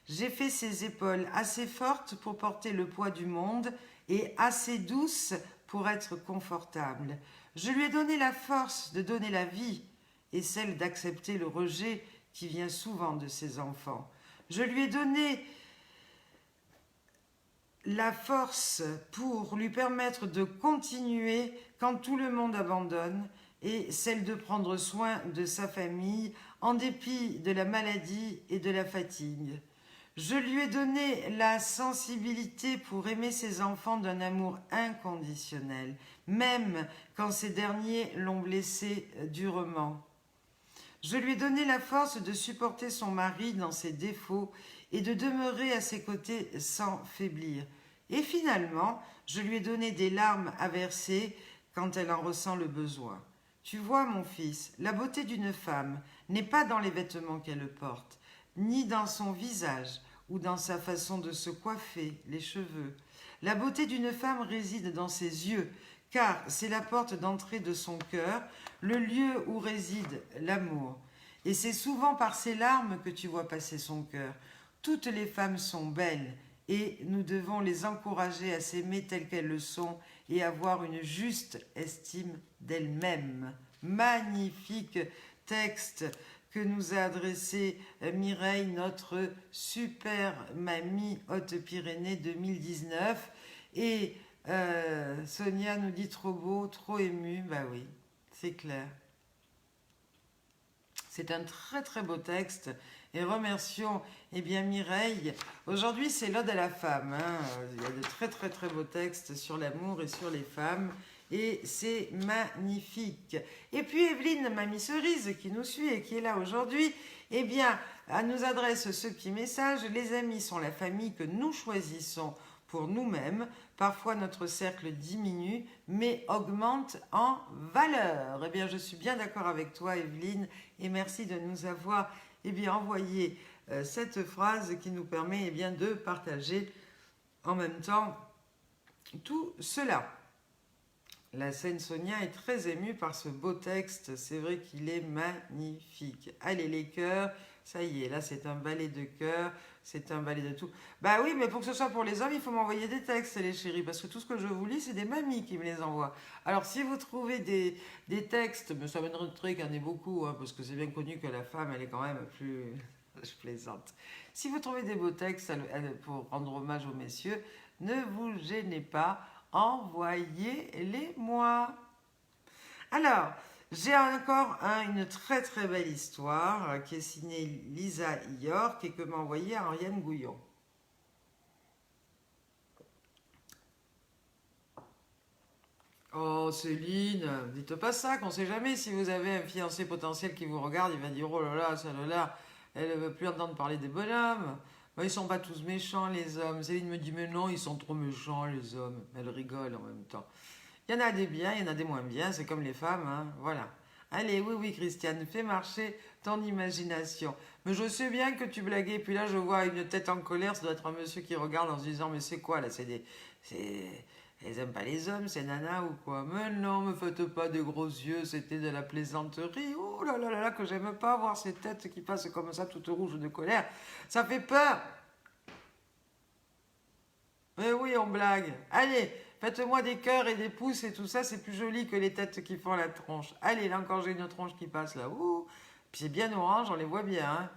Speaker 1: J'ai fait ses épaules assez fortes pour porter le poids du monde et assez douces pour être confortable. Je lui ai donné la force de donner la vie et celle d'accepter le rejet qui vient souvent de ses enfants. Je lui ai donné la force pour lui permettre de continuer quand tout le monde abandonne et celle de prendre soin de sa famille en dépit de la maladie et de la fatigue. Je lui ai donné la sensibilité pour aimer ses enfants d'un amour inconditionnel, même quand ces derniers l'ont blessé durement. Je lui ai donné la force de supporter son mari dans ses défauts et de demeurer à ses côtés sans faiblir. Et finalement, je lui ai donné des larmes à verser quand elle en ressent le besoin. Tu vois, mon fils, la beauté d'une femme n'est pas dans les vêtements qu'elle porte, ni dans son visage ou dans sa façon de se coiffer les cheveux. La beauté d'une femme réside dans ses yeux, car c'est la porte d'entrée de son cœur, le lieu où réside l'amour. Et c'est souvent par ses larmes que tu vois passer son cœur. Toutes les femmes sont belles, et nous devons les encourager à s'aimer telles qu'elles le sont et avoir une juste estime d'elles-mêmes. Magnifique texte que nous a adressé Mireille, notre super mamie Haute-Pyrénées 2019. Et Sonia nous dit trop beau, trop ému. Bah oui, c'est clair. C'est un très très beau texte. Et remercions Mireille. Aujourd'hui, c'est l'Ode à la femme. Hein. Il y a de très très très beaux textes sur l'amour et sur les femmes. Et c'est magnifique. Et puis Evelyne, Mamie Cerise, qui nous suit et qui est là aujourd'hui, elle nous adresse ce petit message. Les amis sont la famille que nous choisissons pour nous-mêmes. Parfois, notre cercle diminue, mais augmente en valeur. Je suis bien d'accord avec toi, Evelyne, et merci de nous avoir envoyé cette phrase qui nous permet de partager en même temps tout cela. La Sainte Sonia est très émue par ce beau texte, c'est vrai qu'il est magnifique. Allez les cœurs, ça y est, là c'est un ballet de cœur, c'est un ballet de tout. Bah oui, mais pour que ce soit pour les hommes, il faut m'envoyer des textes les chéris, parce que tout ce que je vous lis, c'est des mamies qui me les envoient. Alors si vous trouvez des textes, mais ça m'étonnerait qu'il y en ait beaucoup, hein, parce que c'est bien connu que la femme, elle est quand même plus... Je plaisante. Si vous trouvez des beaux textes pour rendre hommage aux messieurs, ne vous gênez pas, envoyez-les-moi. Alors, j'ai encore une très très belle histoire qui est signée Lisa York et que m'a envoyée Ariane Gouillon. Oh Céline, dites pas ça, qu'on sait jamais si vous avez un fiancé potentiel qui vous regarde, il va dire oh là là, celle-là, elle ne veut plus entendre parler des bonhommes. Ils sont pas tous méchants les hommes. Céline me dit mais non, ils sont trop méchants les hommes. Elle rigole en même temps. Il y en a des biens, il y en a des moins bien, c'est comme les femmes, hein, voilà. Allez, oui, Christiane, fais marcher ton imagination. Mais je sais bien que tu blaguais, puis là je vois une tête en colère, ça doit être un monsieur qui regarde en se disant mais c'est quoi là, elles aiment pas les hommes, c'est nana ou quoi? Mais non, me faites pas de gros yeux, c'était de la plaisanterie. Oh là là là là, que j'aime pas voir ces têtes qui passent comme ça, toutes rouges de colère. Ça fait peur. Mais oui, on blague. Allez, faites-moi des cœurs et des pouces et tout ça, c'est plus joli que les têtes qui font la tronche. Allez, là encore, j'ai une tronche qui passe là. Ouh. Puis c'est bien orange, on les voit bien. Hein.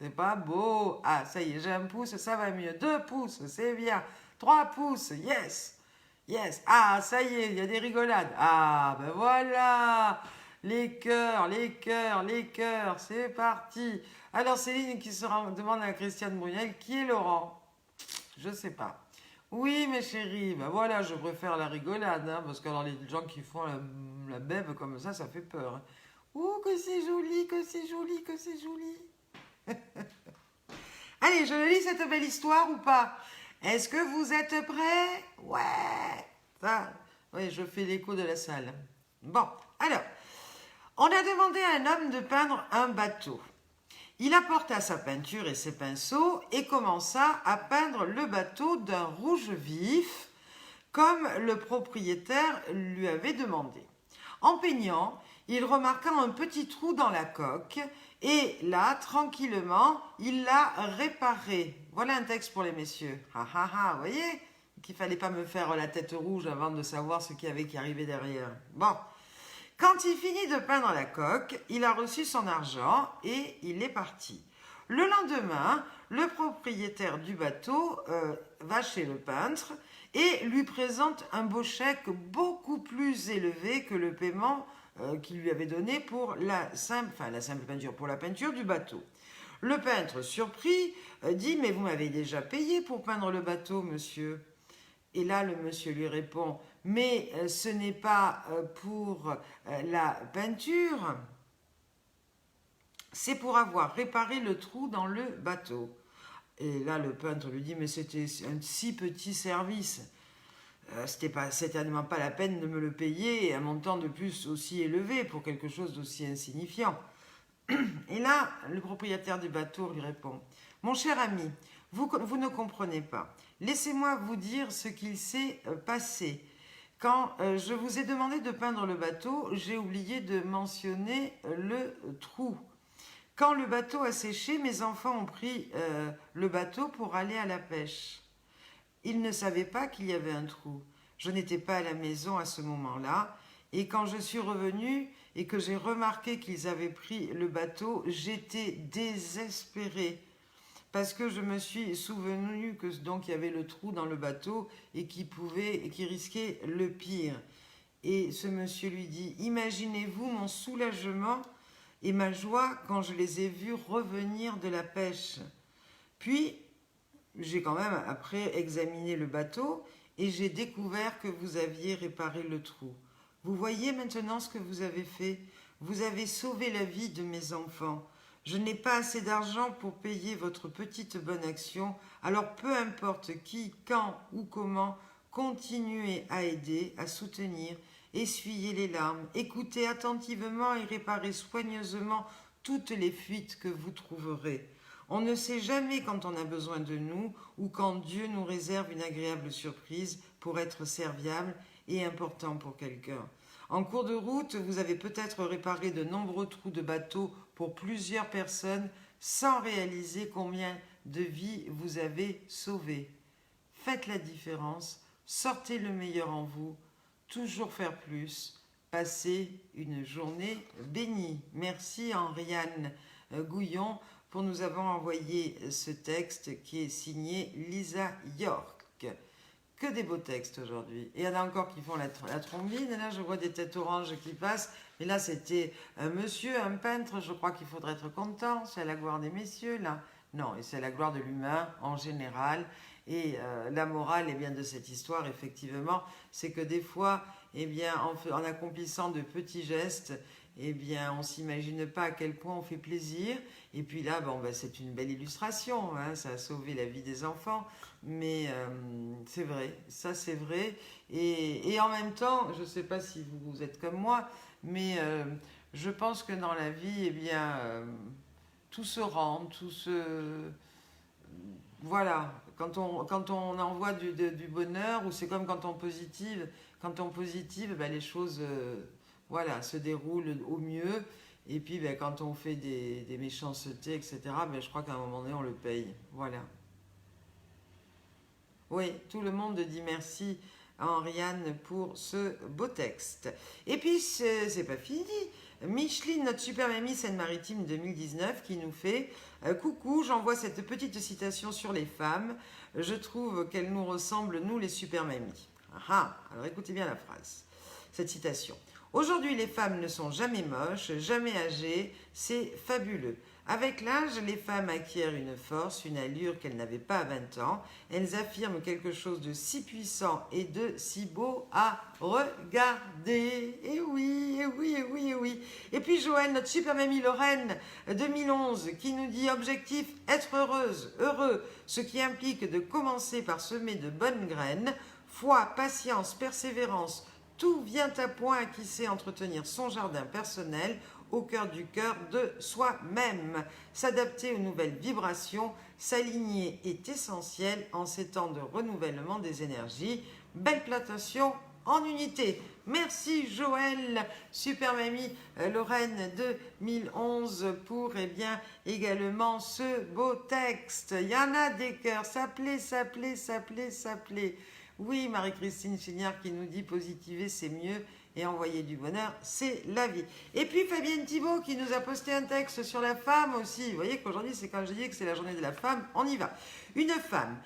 Speaker 1: C'est pas beau. Ah, ça y est, j'ai un pouce, ça va mieux. 2 pouces, c'est bien. 3 pouces, yes. Yes. Ah, ça y est, il y a des rigolades. Ah, ben voilà. Les cœurs, les cœurs, les cœurs. C'est parti. Alors, Céline qui demande à Christiane Brunel, qui est Laurent? Je sais pas. Oui, mes chéris, ben voilà, je préfère la rigolade, hein, parce que alors les gens qui font la bève comme ça fait peur, hein. Ouh, que c'est joli, que c'est joli, que c'est joli. Allez, je lis cette belle histoire ou pas? Est-ce que vous êtes prêts? Ouais. Ça, oui, je fais l'écho de la salle. Bon, alors, on a demandé à un homme de peindre un bateau. Il apporta sa peinture et ses pinceaux et commença à peindre le bateau d'un rouge vif, comme le propriétaire lui avait demandé. En peignant, il remarqua un petit trou dans la coque et là, tranquillement, il l'a réparé. Voilà un texte pour les messieurs. Ah ah ah, vous voyez qu'il fallait pas me faire la tête rouge avant de savoir ce qu'il y avait qui arrivait derrière. Bon, quand il finit de peindre la coque, il a reçu son argent et il est parti. Le lendemain, le propriétaire du bateau va chez le peintre et lui présente un beau chèque beaucoup plus élevé que le paiement qu'il lui avait donné pour la simple peinture, pour la peinture du bateau. Le peintre, surpris, dit « Mais vous m'avez déjà payé pour peindre le bateau, monsieur ?» Et là, le monsieur lui répond « Mais ce n'est pas pour la peinture, c'est pour avoir réparé le trou dans le bateau. » Et là, le peintre lui dit « Mais c'était un si petit service. C'était certainement pas la peine de me le payer un montant de plus aussi élevé pour quelque chose d'aussi insignifiant. » Et là, le propriétaire du bateau lui répond « Mon cher ami, vous ne comprenez pas. Laissez-moi vous dire ce qu'il s'est passé. Quand je vous ai demandé de peindre le bateau, j'ai oublié de mentionner le trou. Quand le bateau a séché, mes enfants ont pris le bateau pour aller à la pêche. Ils ne savaient pas qu'il y avait un trou. Je n'étais pas à la maison à ce moment-là. Et quand je suis revenue et que j'ai remarqué qu'ils avaient pris le bateau, j'étais désespérée. Parce que je me suis souvenu que donc il y avait le trou dans le bateau et qui risquait le pire. Et ce monsieur lui dit « Imaginez-vous mon soulagement et ma joie quand je les ai vus revenir de la pêche. Puis, j'ai quand même après examiné le bateau et j'ai découvert que vous aviez réparé le trou. Vous voyez maintenant ce que vous avez fait? Vous avez sauvé la vie de mes enfants. Je n'ai pas assez d'argent pour payer votre petite bonne action, alors peu importe qui, quand ou comment, continuez à aider, à soutenir, essuyez les larmes, écoutez attentivement et réparez soigneusement toutes les fuites que vous trouverez. On ne sait jamais quand on a besoin de nous ou quand Dieu nous réserve une agréable surprise pour être serviable et important pour quelqu'un. En cours de route, vous avez peut-être réparé de nombreux trous de bateau pour plusieurs personnes sans réaliser combien de vies vous avez sauvées. Faites la différence, sortez le meilleur en vous, toujours faire plus, passez une journée bénie. Merci Henriane Gouillon pour nous avoir envoyé ce texte qui est signé Lisa York. Que des beaux textes aujourd'hui. Et il y en a encore qui font la trombine. Et là, je vois des têtes oranges qui passent. Et là, c'était un monsieur, un peintre. Je crois qu'il faudrait être content. C'est à la gloire des messieurs, là. Non, et c'est à la gloire de l'humain en général. Et la morale eh bien, de cette histoire, effectivement, c'est que des fois, eh bien, en accomplissant de petits gestes, eh bien, on ne s'imagine pas à quel point on fait plaisir. Et puis là, bon, ben, c'est une belle illustration, hein, ça a sauvé la vie des enfants. Mais c'est vrai, ça c'est vrai. Et en même temps, je ne sais pas si vous êtes comme moi, mais je pense que dans la vie, eh bien, tout se rend, tout se... Voilà, quand on envoie du bonheur, ou c'est comme quand on positive, ben, les choses voilà, se déroulent au mieux. Et puis ben, quand on fait des méchancetés, etc., ben, je crois qu'à un moment donné, on le paye. Voilà. Oui, tout le monde dit merci à Henriane pour ce beau texte. Et puis, c'est pas fini. Micheline, notre super mamie Seine-Maritime 2019, qui nous fait coucou, j'envoie cette petite citation sur les femmes. Je trouve qu'elles nous ressemblent, nous les super mamies. Ah, alors écoutez bien la phrase, cette citation. Aujourd'hui, les femmes ne sont jamais moches, jamais âgées, c'est fabuleux. Avec l'âge, les femmes acquièrent une force, une allure qu'elles n'avaient pas à 20 ans. Elles affirment quelque chose de si puissant et de si beau à regarder. Et oui, et oui, et oui, et oui. Et puis Joël, notre super mamie Lorraine 2011, qui nous dit objectif être heureuse, heureux, ce qui implique de commencer par semer de bonnes graines. Foi, patience, persévérance, tout vient à point à qui sait entretenir son jardin personnel au cœur du cœur de soi-même. S'adapter aux nouvelles vibrations, s'aligner est essentiel en ces temps de renouvellement des énergies. Belle plantation en unité. Merci Joël, super mamie Lorraine 2011 pour également ce beau texte. Il y en a des cœurs, ça plaît, ça plaît, ça plaît, ça plaît. Oui, Marie-Christine Chignard qui nous dit positiver c'est mieux et envoyer du bonheur, c'est la vie. Et puis Fabienne Thibault qui nous a posté un texte sur la femme aussi. Vous voyez qu'aujourd'hui, c'est quand je dis que c'est la journée de la femme, on y va. Une femme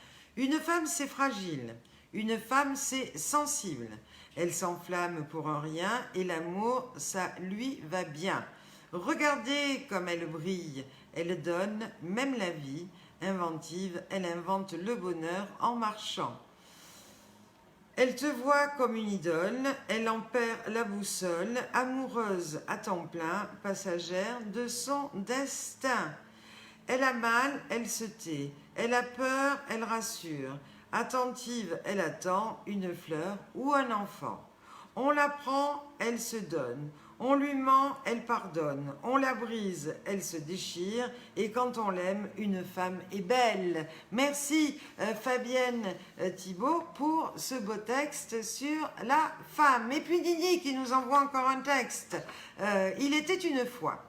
Speaker 1: c'est fragile. Une femme c'est sensible. Elle s'enflamme pour un rien et l'amour, ça lui va bien. Regardez comme elle brille. Elle donne même la vie. Inventive, elle invente le bonheur en marchant. Elle te voit comme une idole, elle en perd la boussole, amoureuse à temps plein, passagère de son destin. Elle a mal, elle se tait, elle a peur, elle rassure, attentive, elle attend une fleur ou un enfant. On la prend, elle se donne. On lui ment, elle pardonne. On la brise, elle se déchire. Et quand on l'aime, une femme est belle. Merci Fabienne Thibault pour ce beau texte sur la femme. Et puis Nini qui nous envoie encore un texte. Il était une fois.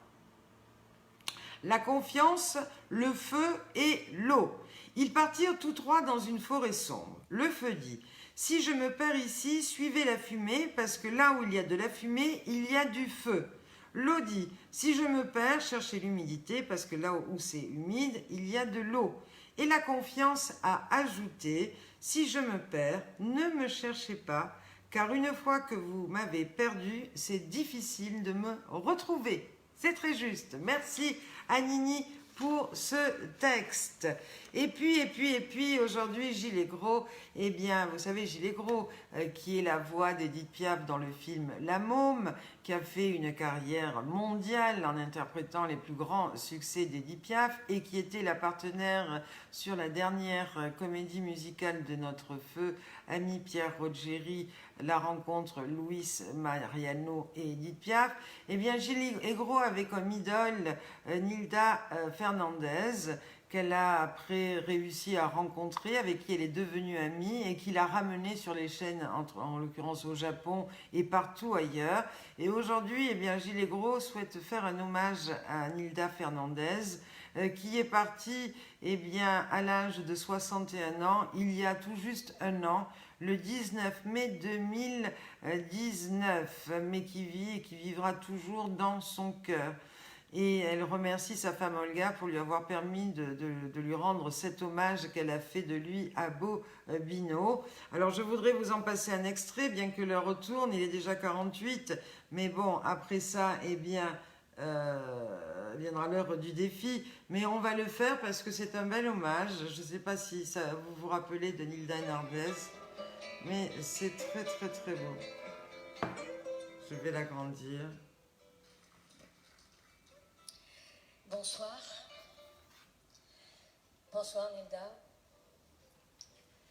Speaker 1: La confiance, le feu et l'eau. Ils partirent tous trois dans une forêt sombre. Le feu dit: si je me perds ici, suivez la fumée, parce que là où il y a de la fumée, il y a du feu. L'eau dit: si je me perds, cherchez l'humidité, parce que là où c'est humide, il y a de l'eau. Et la confiance a ajouté: si je me perds, ne me cherchez pas, car une fois que vous m'avez perdu, c'est difficile de me retrouver. C'est très juste. Merci Anini pour ce texte. Et puis, aujourd'hui, Gilles Gros, eh bien, vous savez, Gilles Gros, qui est la voix d'Edith Piaf dans le film La Môme, qui a fait une carrière mondiale en interprétant les plus grands succès d'Edith Piaf et qui était la partenaire sur la dernière comédie musicale de notre feu ami Pierre Roggeri, La rencontre Luis Mariano et Edith Piaf. Eh bien, Gilles Gros avait comme idole Nilda Fernandez, qu'elle a après réussi à rencontrer, avec qui elle est devenue amie et qui l'a ramenée sur les chaînes, en l'occurrence au Japon et partout ailleurs. Et aujourd'hui, eh bien, Gilles Gros souhaite faire un hommage à Nilda Fernandez, qui est partie eh bien, à l'âge de 61 ans, il y a tout juste un an, le 19 mai 2019, mais qui vit et qui vivra toujours dans son cœur. Et elle remercie sa femme Olga pour lui avoir permis de lui rendre cet hommage qu'elle a fait de lui à Bobino. Alors je voudrais vous en passer un extrait, bien que l'heure retourne, il est déjà 48, mais bon, après ça, eh bien, viendra l'heure du défi, mais on va le faire parce que c'est un bel hommage. Je ne sais pas si ça, vous vous rappelez de Nilda Nardez, mais c'est très très très beau. Je vais l'agrandir.
Speaker 2: Bonsoir. Bonsoir Nilda.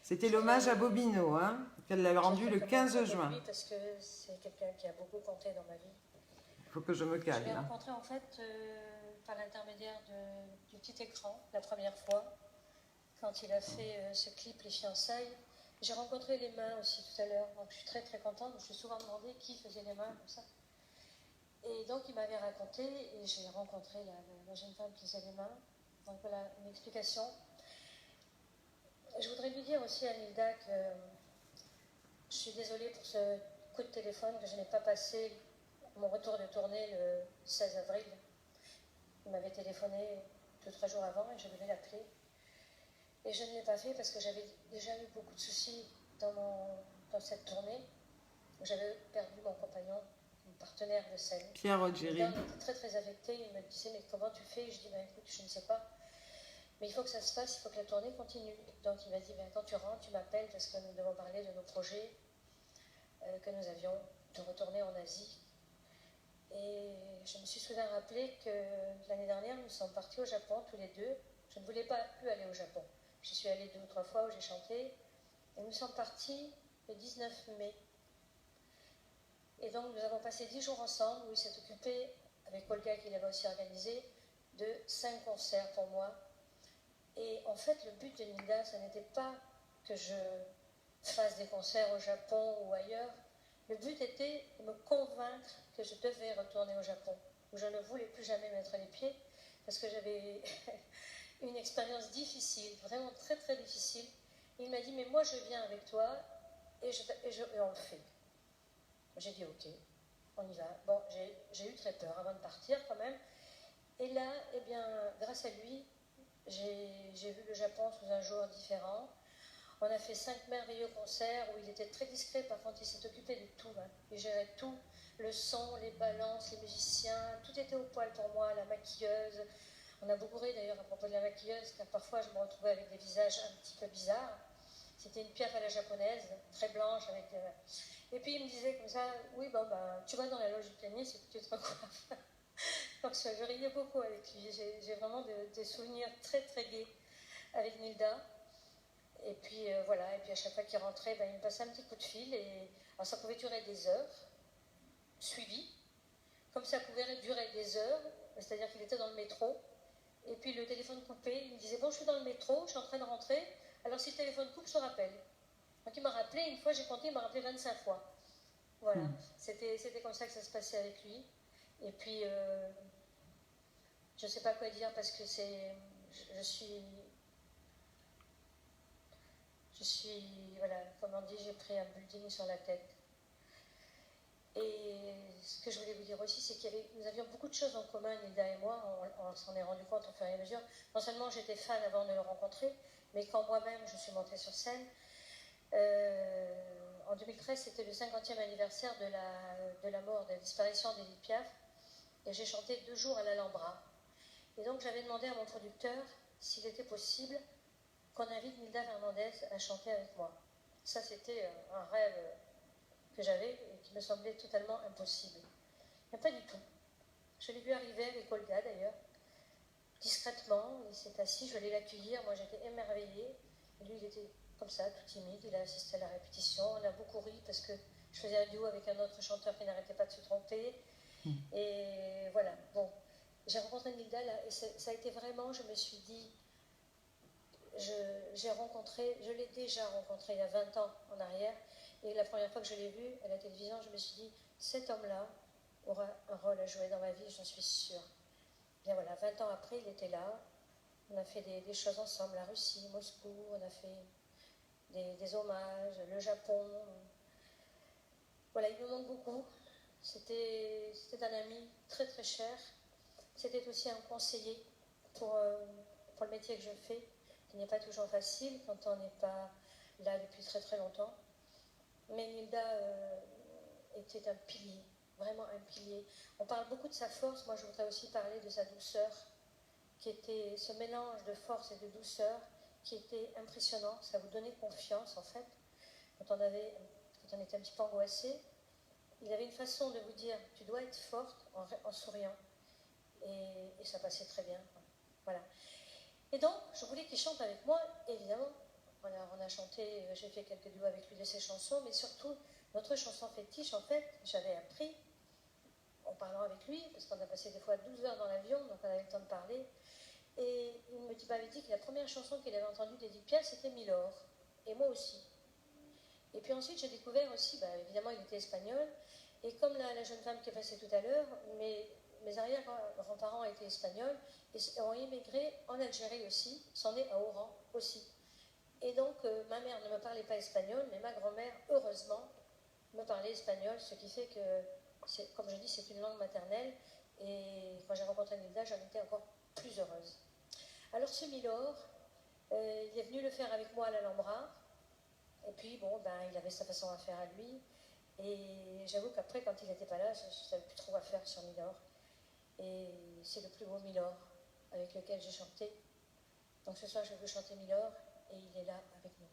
Speaker 1: C'était l'hommage à Bobino, hein, qu'elle l'a rendu le 15 juin.
Speaker 2: Parce que c'est quelqu'un qui a beaucoup compté dans ma vie.
Speaker 1: Il faut que je me calme.
Speaker 2: Je l'ai rencontré en fait par l'intermédiaire du petit écran, la première fois, quand il a fait ce clip Les Fiançailles. J'ai rencontré les mains aussi tout à l'heure, donc je suis très très contente. Je me suis souvent demandé qui faisait les mains comme ça. Et donc il m'avait raconté, et j'ai rencontré la jeune femme qui faisait les mains. Donc voilà, une explication. Je voudrais lui dire aussi à Nilda que je suis désolée pour ce coup de téléphone que je n'ai pas passé mon retour de tournée le 16 avril. Il m'avait téléphoné 2-3 jours avant et je devais l'appeler. Et je ne l'ai pas fait parce que j'avais déjà eu beaucoup de soucis dans cette tournée. J'avais perdu mon compagnon, partenaire de scène.
Speaker 1: Pierre Rogeri.
Speaker 2: Nilda était très très affecté, il me disait mais comment tu fais? Je dis ben écoute, je ne sais pas. Mais il faut que ça se passe, il faut que la tournée continue. Donc il m'a dit, ben, quand tu rentres, tu m'appelles parce que nous devons parler de nos projets que nous avions de retourner en Asie. Et je me suis soudain rappelé que l'année dernière, nous sommes partis au Japon tous les deux. Je ne voulais pas plus aller au Japon. J'y suis allée 2 ou 3 fois où j'ai chanté. Et nous sommes partis le 19 mai. Et donc nous avons passé 10 jours ensemble où il s'est occupé, avec Olga qui l'avait aussi organisé, de 5 concerts pour moi. Et en fait, le but de Nilda, ce n'était pas que je fasse des concerts au Japon ou ailleurs. Le but était de me convaincre que je devais retourner au Japon, où je ne voulais plus jamais mettre les pieds, parce que j'avais une expérience difficile, vraiment très très difficile. Il m'a dit, mais moi je viens avec toi et on le fait. J'ai dit, ok, on y va. Bon, j'ai eu très peur avant de partir quand même. Et là, eh bien, grâce à lui, j'ai vu le Japon sous un jour différent. On a fait 5 merveilleux concerts où il était très discret, par contre il s'est occupé de tout. Hein. Il gérait tout, le son, les balances, les musiciens, tout était au poil pour moi, la maquilleuse. On a beaucoup ri d'ailleurs à propos de la maquilleuse, car parfois je me retrouvais avec des visages un petit peu bizarres. C'était une piaffe à la japonaise, très blanche. Et puis il me disait comme ça, oui, bon, ben, tu vas dans la loge du pianiste et puis tu te recoiffes. Donc je riais beaucoup avec lui. J'ai vraiment des souvenirs très très gais avec Nilda. Et puis voilà, et puis à chaque fois qu'il rentrait, ben, il me passait un petit coup de fil. Alors ça pouvait durer des heures, suivi, comme ça pouvait durer des heures, c'est-à-dire qu'il était dans le métro. Et puis le téléphone coupé, il me disait, bon, je suis dans le métro, je suis en train de rentrer, alors si le téléphone coupe, je te rappelle. Donc il m'a rappelé, une fois j'ai compté, il m'a rappelé 25 fois. Voilà, c'était comme ça que ça se passait avec lui. Et puis, je ne sais pas quoi dire parce que je suis, voilà, comme on dit, j'ai pris un building sur la tête. Et ce que je voulais vous dire aussi, c'est nous avions beaucoup de choses en commun, Nilda et moi, on s'en est rendu compte au fur et à mesure. Non seulement j'étais fan avant de le rencontrer, mais quand moi-même je suis montée sur scène, en 2013, c'était le 50e anniversaire de la mort, de la disparition d'Edith Piaf, et j'ai chanté 2 jours à l'Alhambra. Et donc j'avais demandé à mon producteur s'il était possible qu'on invite Nilda Fernandez à chanter avec moi. Ça, c'était un rêve que j'avais et qui me semblait totalement impossible. Mais pas du tout. Je l'ai vu arriver avec Olga d'ailleurs, discrètement, il s'est assis, je vais l'accueillir, moi j'étais émerveillée. Et lui, il était comme ça, tout timide, il a assisté à la répétition, on a beaucoup ri parce que je faisais un duo avec un autre chanteur qui n'arrêtait pas de se tromper. Et voilà, bon. J'ai rencontré Nilda là, et ça a été vraiment, je me suis dit, je l'ai déjà rencontré il y a 20 ans en arrière, et la première fois que je l'ai vu à la télévision, je me suis dit, cet homme-là aura un rôle à jouer dans ma vie, j'en suis sûre. Bien voilà, 20 ans après, il était là, on a fait des choses ensemble, la Russie, Moscou, on a fait des hommages, le Japon. Voilà, il me manque beaucoup. C'était un ami très très cher. C'était aussi un conseiller pour le métier que je fais, qui n'est pas toujours facile quand on n'est pas là depuis très très longtemps. Mais Nilda était un pilier, vraiment un pilier. On parle beaucoup de sa force, moi je voudrais aussi parler de sa douceur, qui était ce mélange de force et de douceur qui était impressionnant. Ça vous donnait confiance en fait. Quand on était un petit peu angoissé, il avait une façon de vous dire tu dois être forte en souriant. Et ça passait très bien. Voilà. Et donc, je voulais qu'il chante avec moi, évidemment. On a chanté, j'ai fait quelques duos avec lui de ses chansons, mais surtout, notre chanson fétiche, en fait, j'avais appris, en parlant avec lui, parce qu'on a passé des fois 12 heures dans l'avion, donc on avait le temps de parler, et il m'avait dit que la première chanson qu'il avait entendue d'Edith Piaf, c'était Milord, et moi aussi. Et puis ensuite, j'ai découvert aussi, évidemment, il était espagnol, et comme la jeune femme qui est passée tout à l'heure, mes arrière-grands-parents étaient espagnols et ont immigré en Algérie aussi, sont nés à Oran aussi. Et donc, ma mère ne me parlait pas espagnol, mais ma grand-mère, heureusement, me parlait espagnol, ce qui fait que, comme je dis, c'est une langue maternelle. Et quand j'ai rencontré Nilda, j'en étais encore plus heureuse. Alors, ce Milord, il est venu le faire avec moi à l'Alhambra. Et puis, bon, il avait sa façon à faire à lui. Et j'avoue qu'après, quand il n'était pas là, je ne savais plus trop quoi faire sur Milor. Et c'est le plus beau Milor avec lequel j'ai chanté. Donc ce soir, je vais vous chanter Milor et il est là avec nous.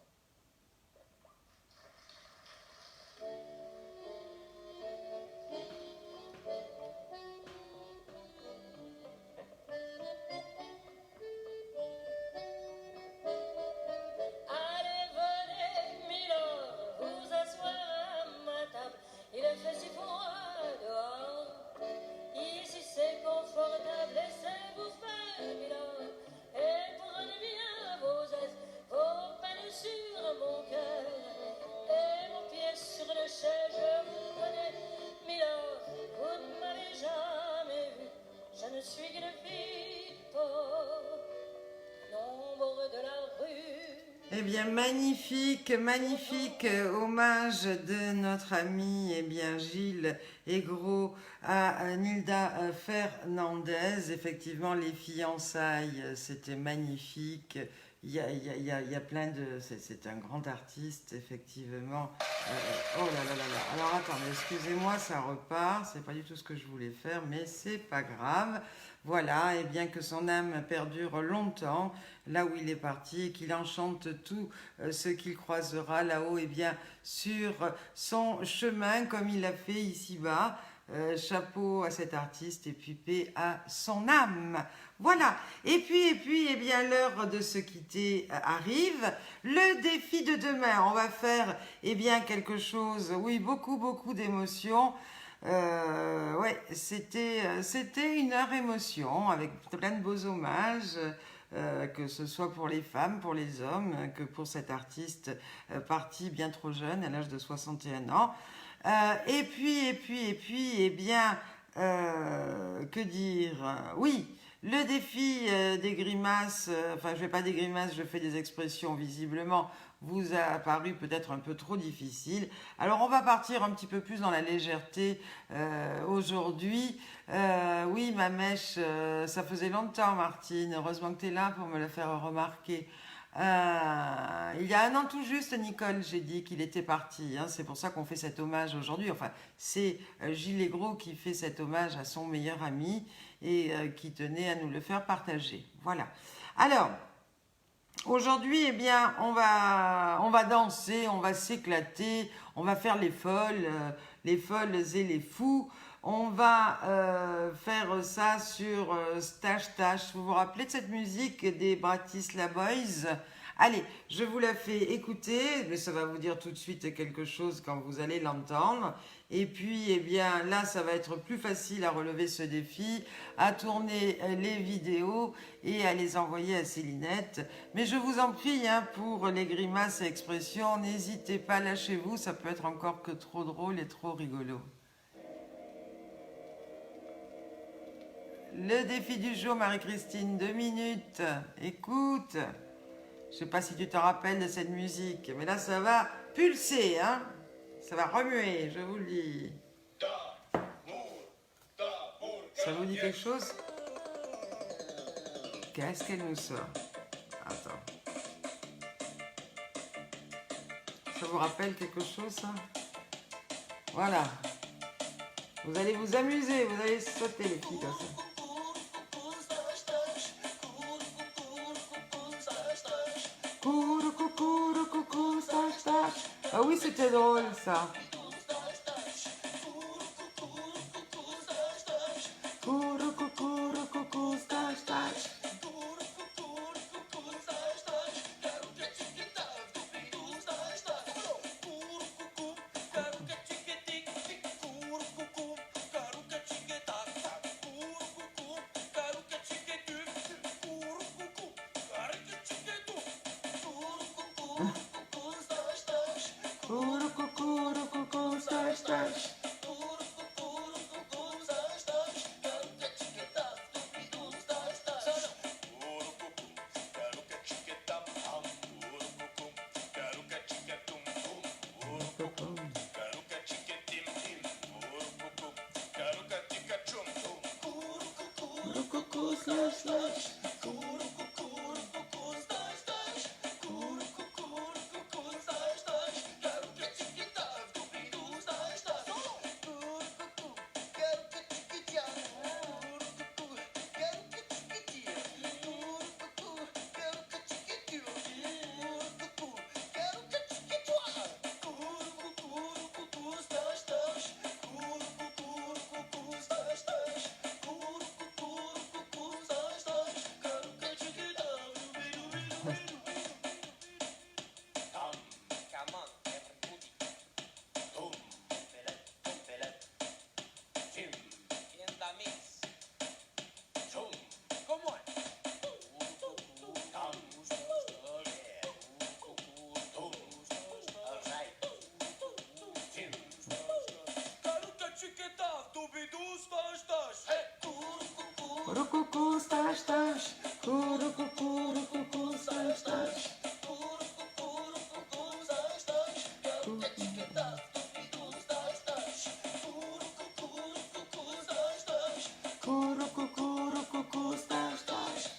Speaker 2: Allez, venez, Milord, vous asseoir à ma table. Il fait si froid dehors. Ici c'est confortable, laissez-vous faire, Milord. Et prenez bien vos aises, vos peines sur mon cœur. Et mon pied sur le chai, je vous connais, Milord. Vous ne m'avez jamais vu, je ne suis qu'une fille pauvre, l'ombre de la rue.
Speaker 1: Eh bien, magnifique, magnifique hommage de notre ami Gilles Aigreau à Nilda Fernandez. Effectivement, les fiançailles, c'était magnifique. Il y a plein de... C'est un grand artiste, effectivement. Oh là là là là. Alors, attendez, excusez-moi, ça repart. C'est pas du tout ce que je voulais faire, mais c'est pas grave. Voilà, et bien que son âme perdure longtemps, là où il est parti, et qu'il enchante tout ce qu'il croisera là-haut, et bien sur son chemin, comme il l'a fait ici-bas. Chapeau à cet artiste et puis paix à son âme. Voilà. Et puis, eh bien, l'heure de se quitter arrive. Le défi de demain, on va faire, eh bien, quelque chose, oui, beaucoup d'émotions. Ouais, c'était une heure émotion avec plein de beaux hommages, que ce soit pour les femmes, pour les hommes, que pour cet artiste parti bien trop jeune, à l'âge de 61 ans. Et puis, eh bien, que dire? Oui, le défi des grimaces, enfin, je fais pas des grimaces, je fais des expressions visiblement, vous a paru peut-être un peu trop difficile. Alors, on va partir un petit peu plus dans la légèreté aujourd'hui. Oui, ma mèche, ça faisait longtemps, Martine. Heureusement que tu es là pour me le faire remarquer. Il y a un an tout juste, Nicole, j'ai dit qu'il était parti. Hein, c'est pour ça qu'on fait cet hommage aujourd'hui. Enfin, c'est Gilles Aigreau qui fait cet hommage à son meilleur ami et qui tenait à nous le faire partager. Voilà. Alors, aujourd'hui, eh bien, on va danser, on va s'éclater, on va faire les folles et les fous. On va faire ça sur Stache Tache. Vous vous rappelez de cette musique des Bratislava Boys? Allez, je vous la fais écouter, mais ça va vous dire tout de suite quelque chose quand vous allez l'entendre. Et puis, eh bien, là, ça va être plus facile à relever ce défi, à tourner les vidéos et à les envoyer à Célinette. Mais je vous en prie, hein, pour les grimaces et expressions, n'hésitez pas, lâchez-vous, ça peut être encore que trop drôle et trop rigolo. Le défi du jour, Marie-Christine, 2 minutes. Écoute, je sais pas si tu te rappelles de cette musique, mais là, ça va pulser, hein. Ça va remuer, je vous le dis. Ça vous dit quelque chose? Qu'est-ce qu'elle nous sort? Attends. Ça vous rappelle quelque chose, ça? Voilà. Vous allez vous amuser, vous allez sauter, les filles, comme ça. Coucou, stache, stache. Ah oui, c'était drôle, ça. Coucou, stache, stache. Coucou, stache, stache. Coucou, slash, slash. Coucou, stache, stache. Coucou, stache, stache. Coucou, stache, stache.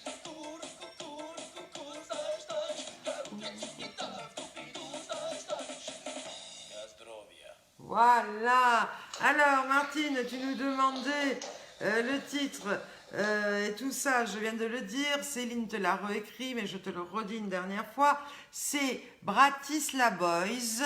Speaker 1: Voilà. Alors, Martine, tu nous demandais le titre et tout ça, je viens de le dire. Céline te l'a réécrit, mais je te le redis une dernière fois. C'est Bratislava Boys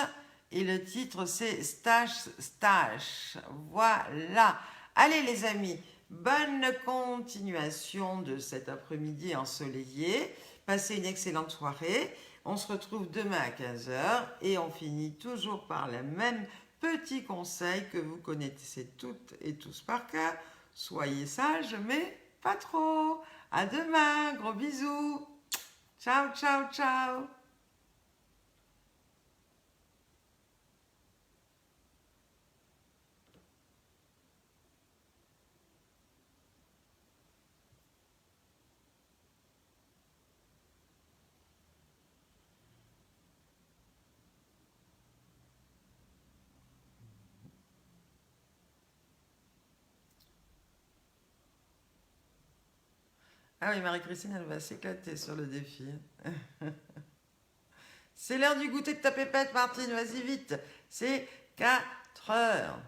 Speaker 1: et le titre c'est Stache Stache. Voilà. Allez les amis, bonne continuation de cet après-midi ensoleillé. Passez une excellente soirée. On se retrouve demain à 15h et on finit toujours par le même petit conseil que vous connaissez toutes et tous par cœur. Soyez sages, mais pas trop. À demain, gros bisous. Ciao, ciao, ciao. Ah oui, Marie-Christine, elle va s'éclater sur le défi. C'est l'heure du goûter de ta pépette, Martine, vas-y vite. C'est 4 heures.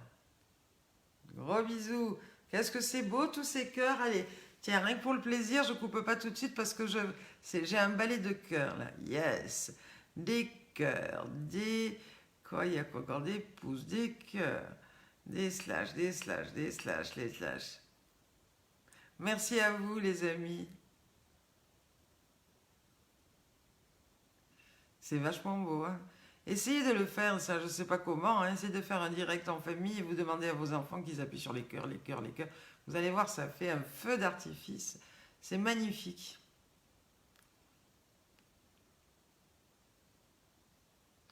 Speaker 1: Gros bisous. Qu'est-ce que c'est beau tous ces cœurs. Allez, tiens, rien que pour le plaisir, je ne coupe pas tout de suite parce que j'ai un balai de cœurs là. Yes. Des cœurs, des... Quoi, il y a quoi encore? Des pouces, des cœurs, des slash, des slash, des slash, les slash. Merci à vous les amis. C'est vachement beau. Hein, essayez de le faire, ça je ne sais pas comment. Hein, essayez de faire un direct en famille et vous demandez à vos enfants qu'ils appuient sur les cœurs, les cœurs, les cœurs. Vous allez voir, ça fait un feu d'artifice. C'est magnifique.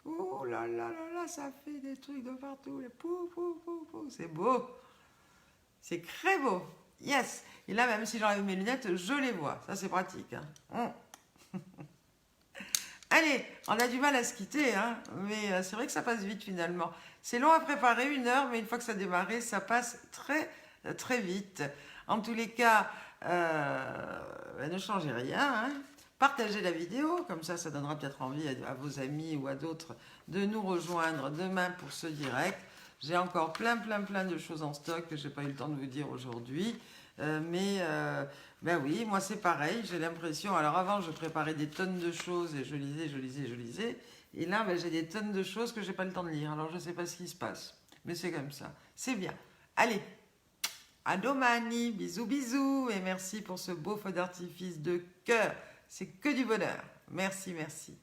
Speaker 1: Oh là là là là, ça fait des trucs de partout. Pou, pou, pou, pou. C'est beau. C'est très beau. Yes. Et là, même si j'enlève mes lunettes, je les vois. Ça, c'est pratique. Hein. Allez, on a du mal à se quitter, hein, mais c'est vrai que ça passe vite finalement. C'est long à préparer, 1 heure, mais une fois que ça a démarré, ça passe très, très vite. En tous les cas, ne changez rien. Hein. Partagez la vidéo, comme ça donnera peut-être envie à vos amis ou à d'autres de nous rejoindre demain pour ce direct. J'ai encore plein de choses en stock que je n'ai pas eu le temps de vous dire aujourd'hui. Ben oui, moi c'est pareil, j'ai l'impression... Alors avant, je préparais des tonnes de choses et je lisais. Et là, ben, j'ai des tonnes de choses que je n'ai pas le temps de lire. Alors je ne sais pas ce qui se passe. Mais c'est comme ça. C'est bien. Allez, à domani, bisous, bisous. Et merci pour ce beau feu d'artifice de cœur. C'est que du bonheur. Merci, merci.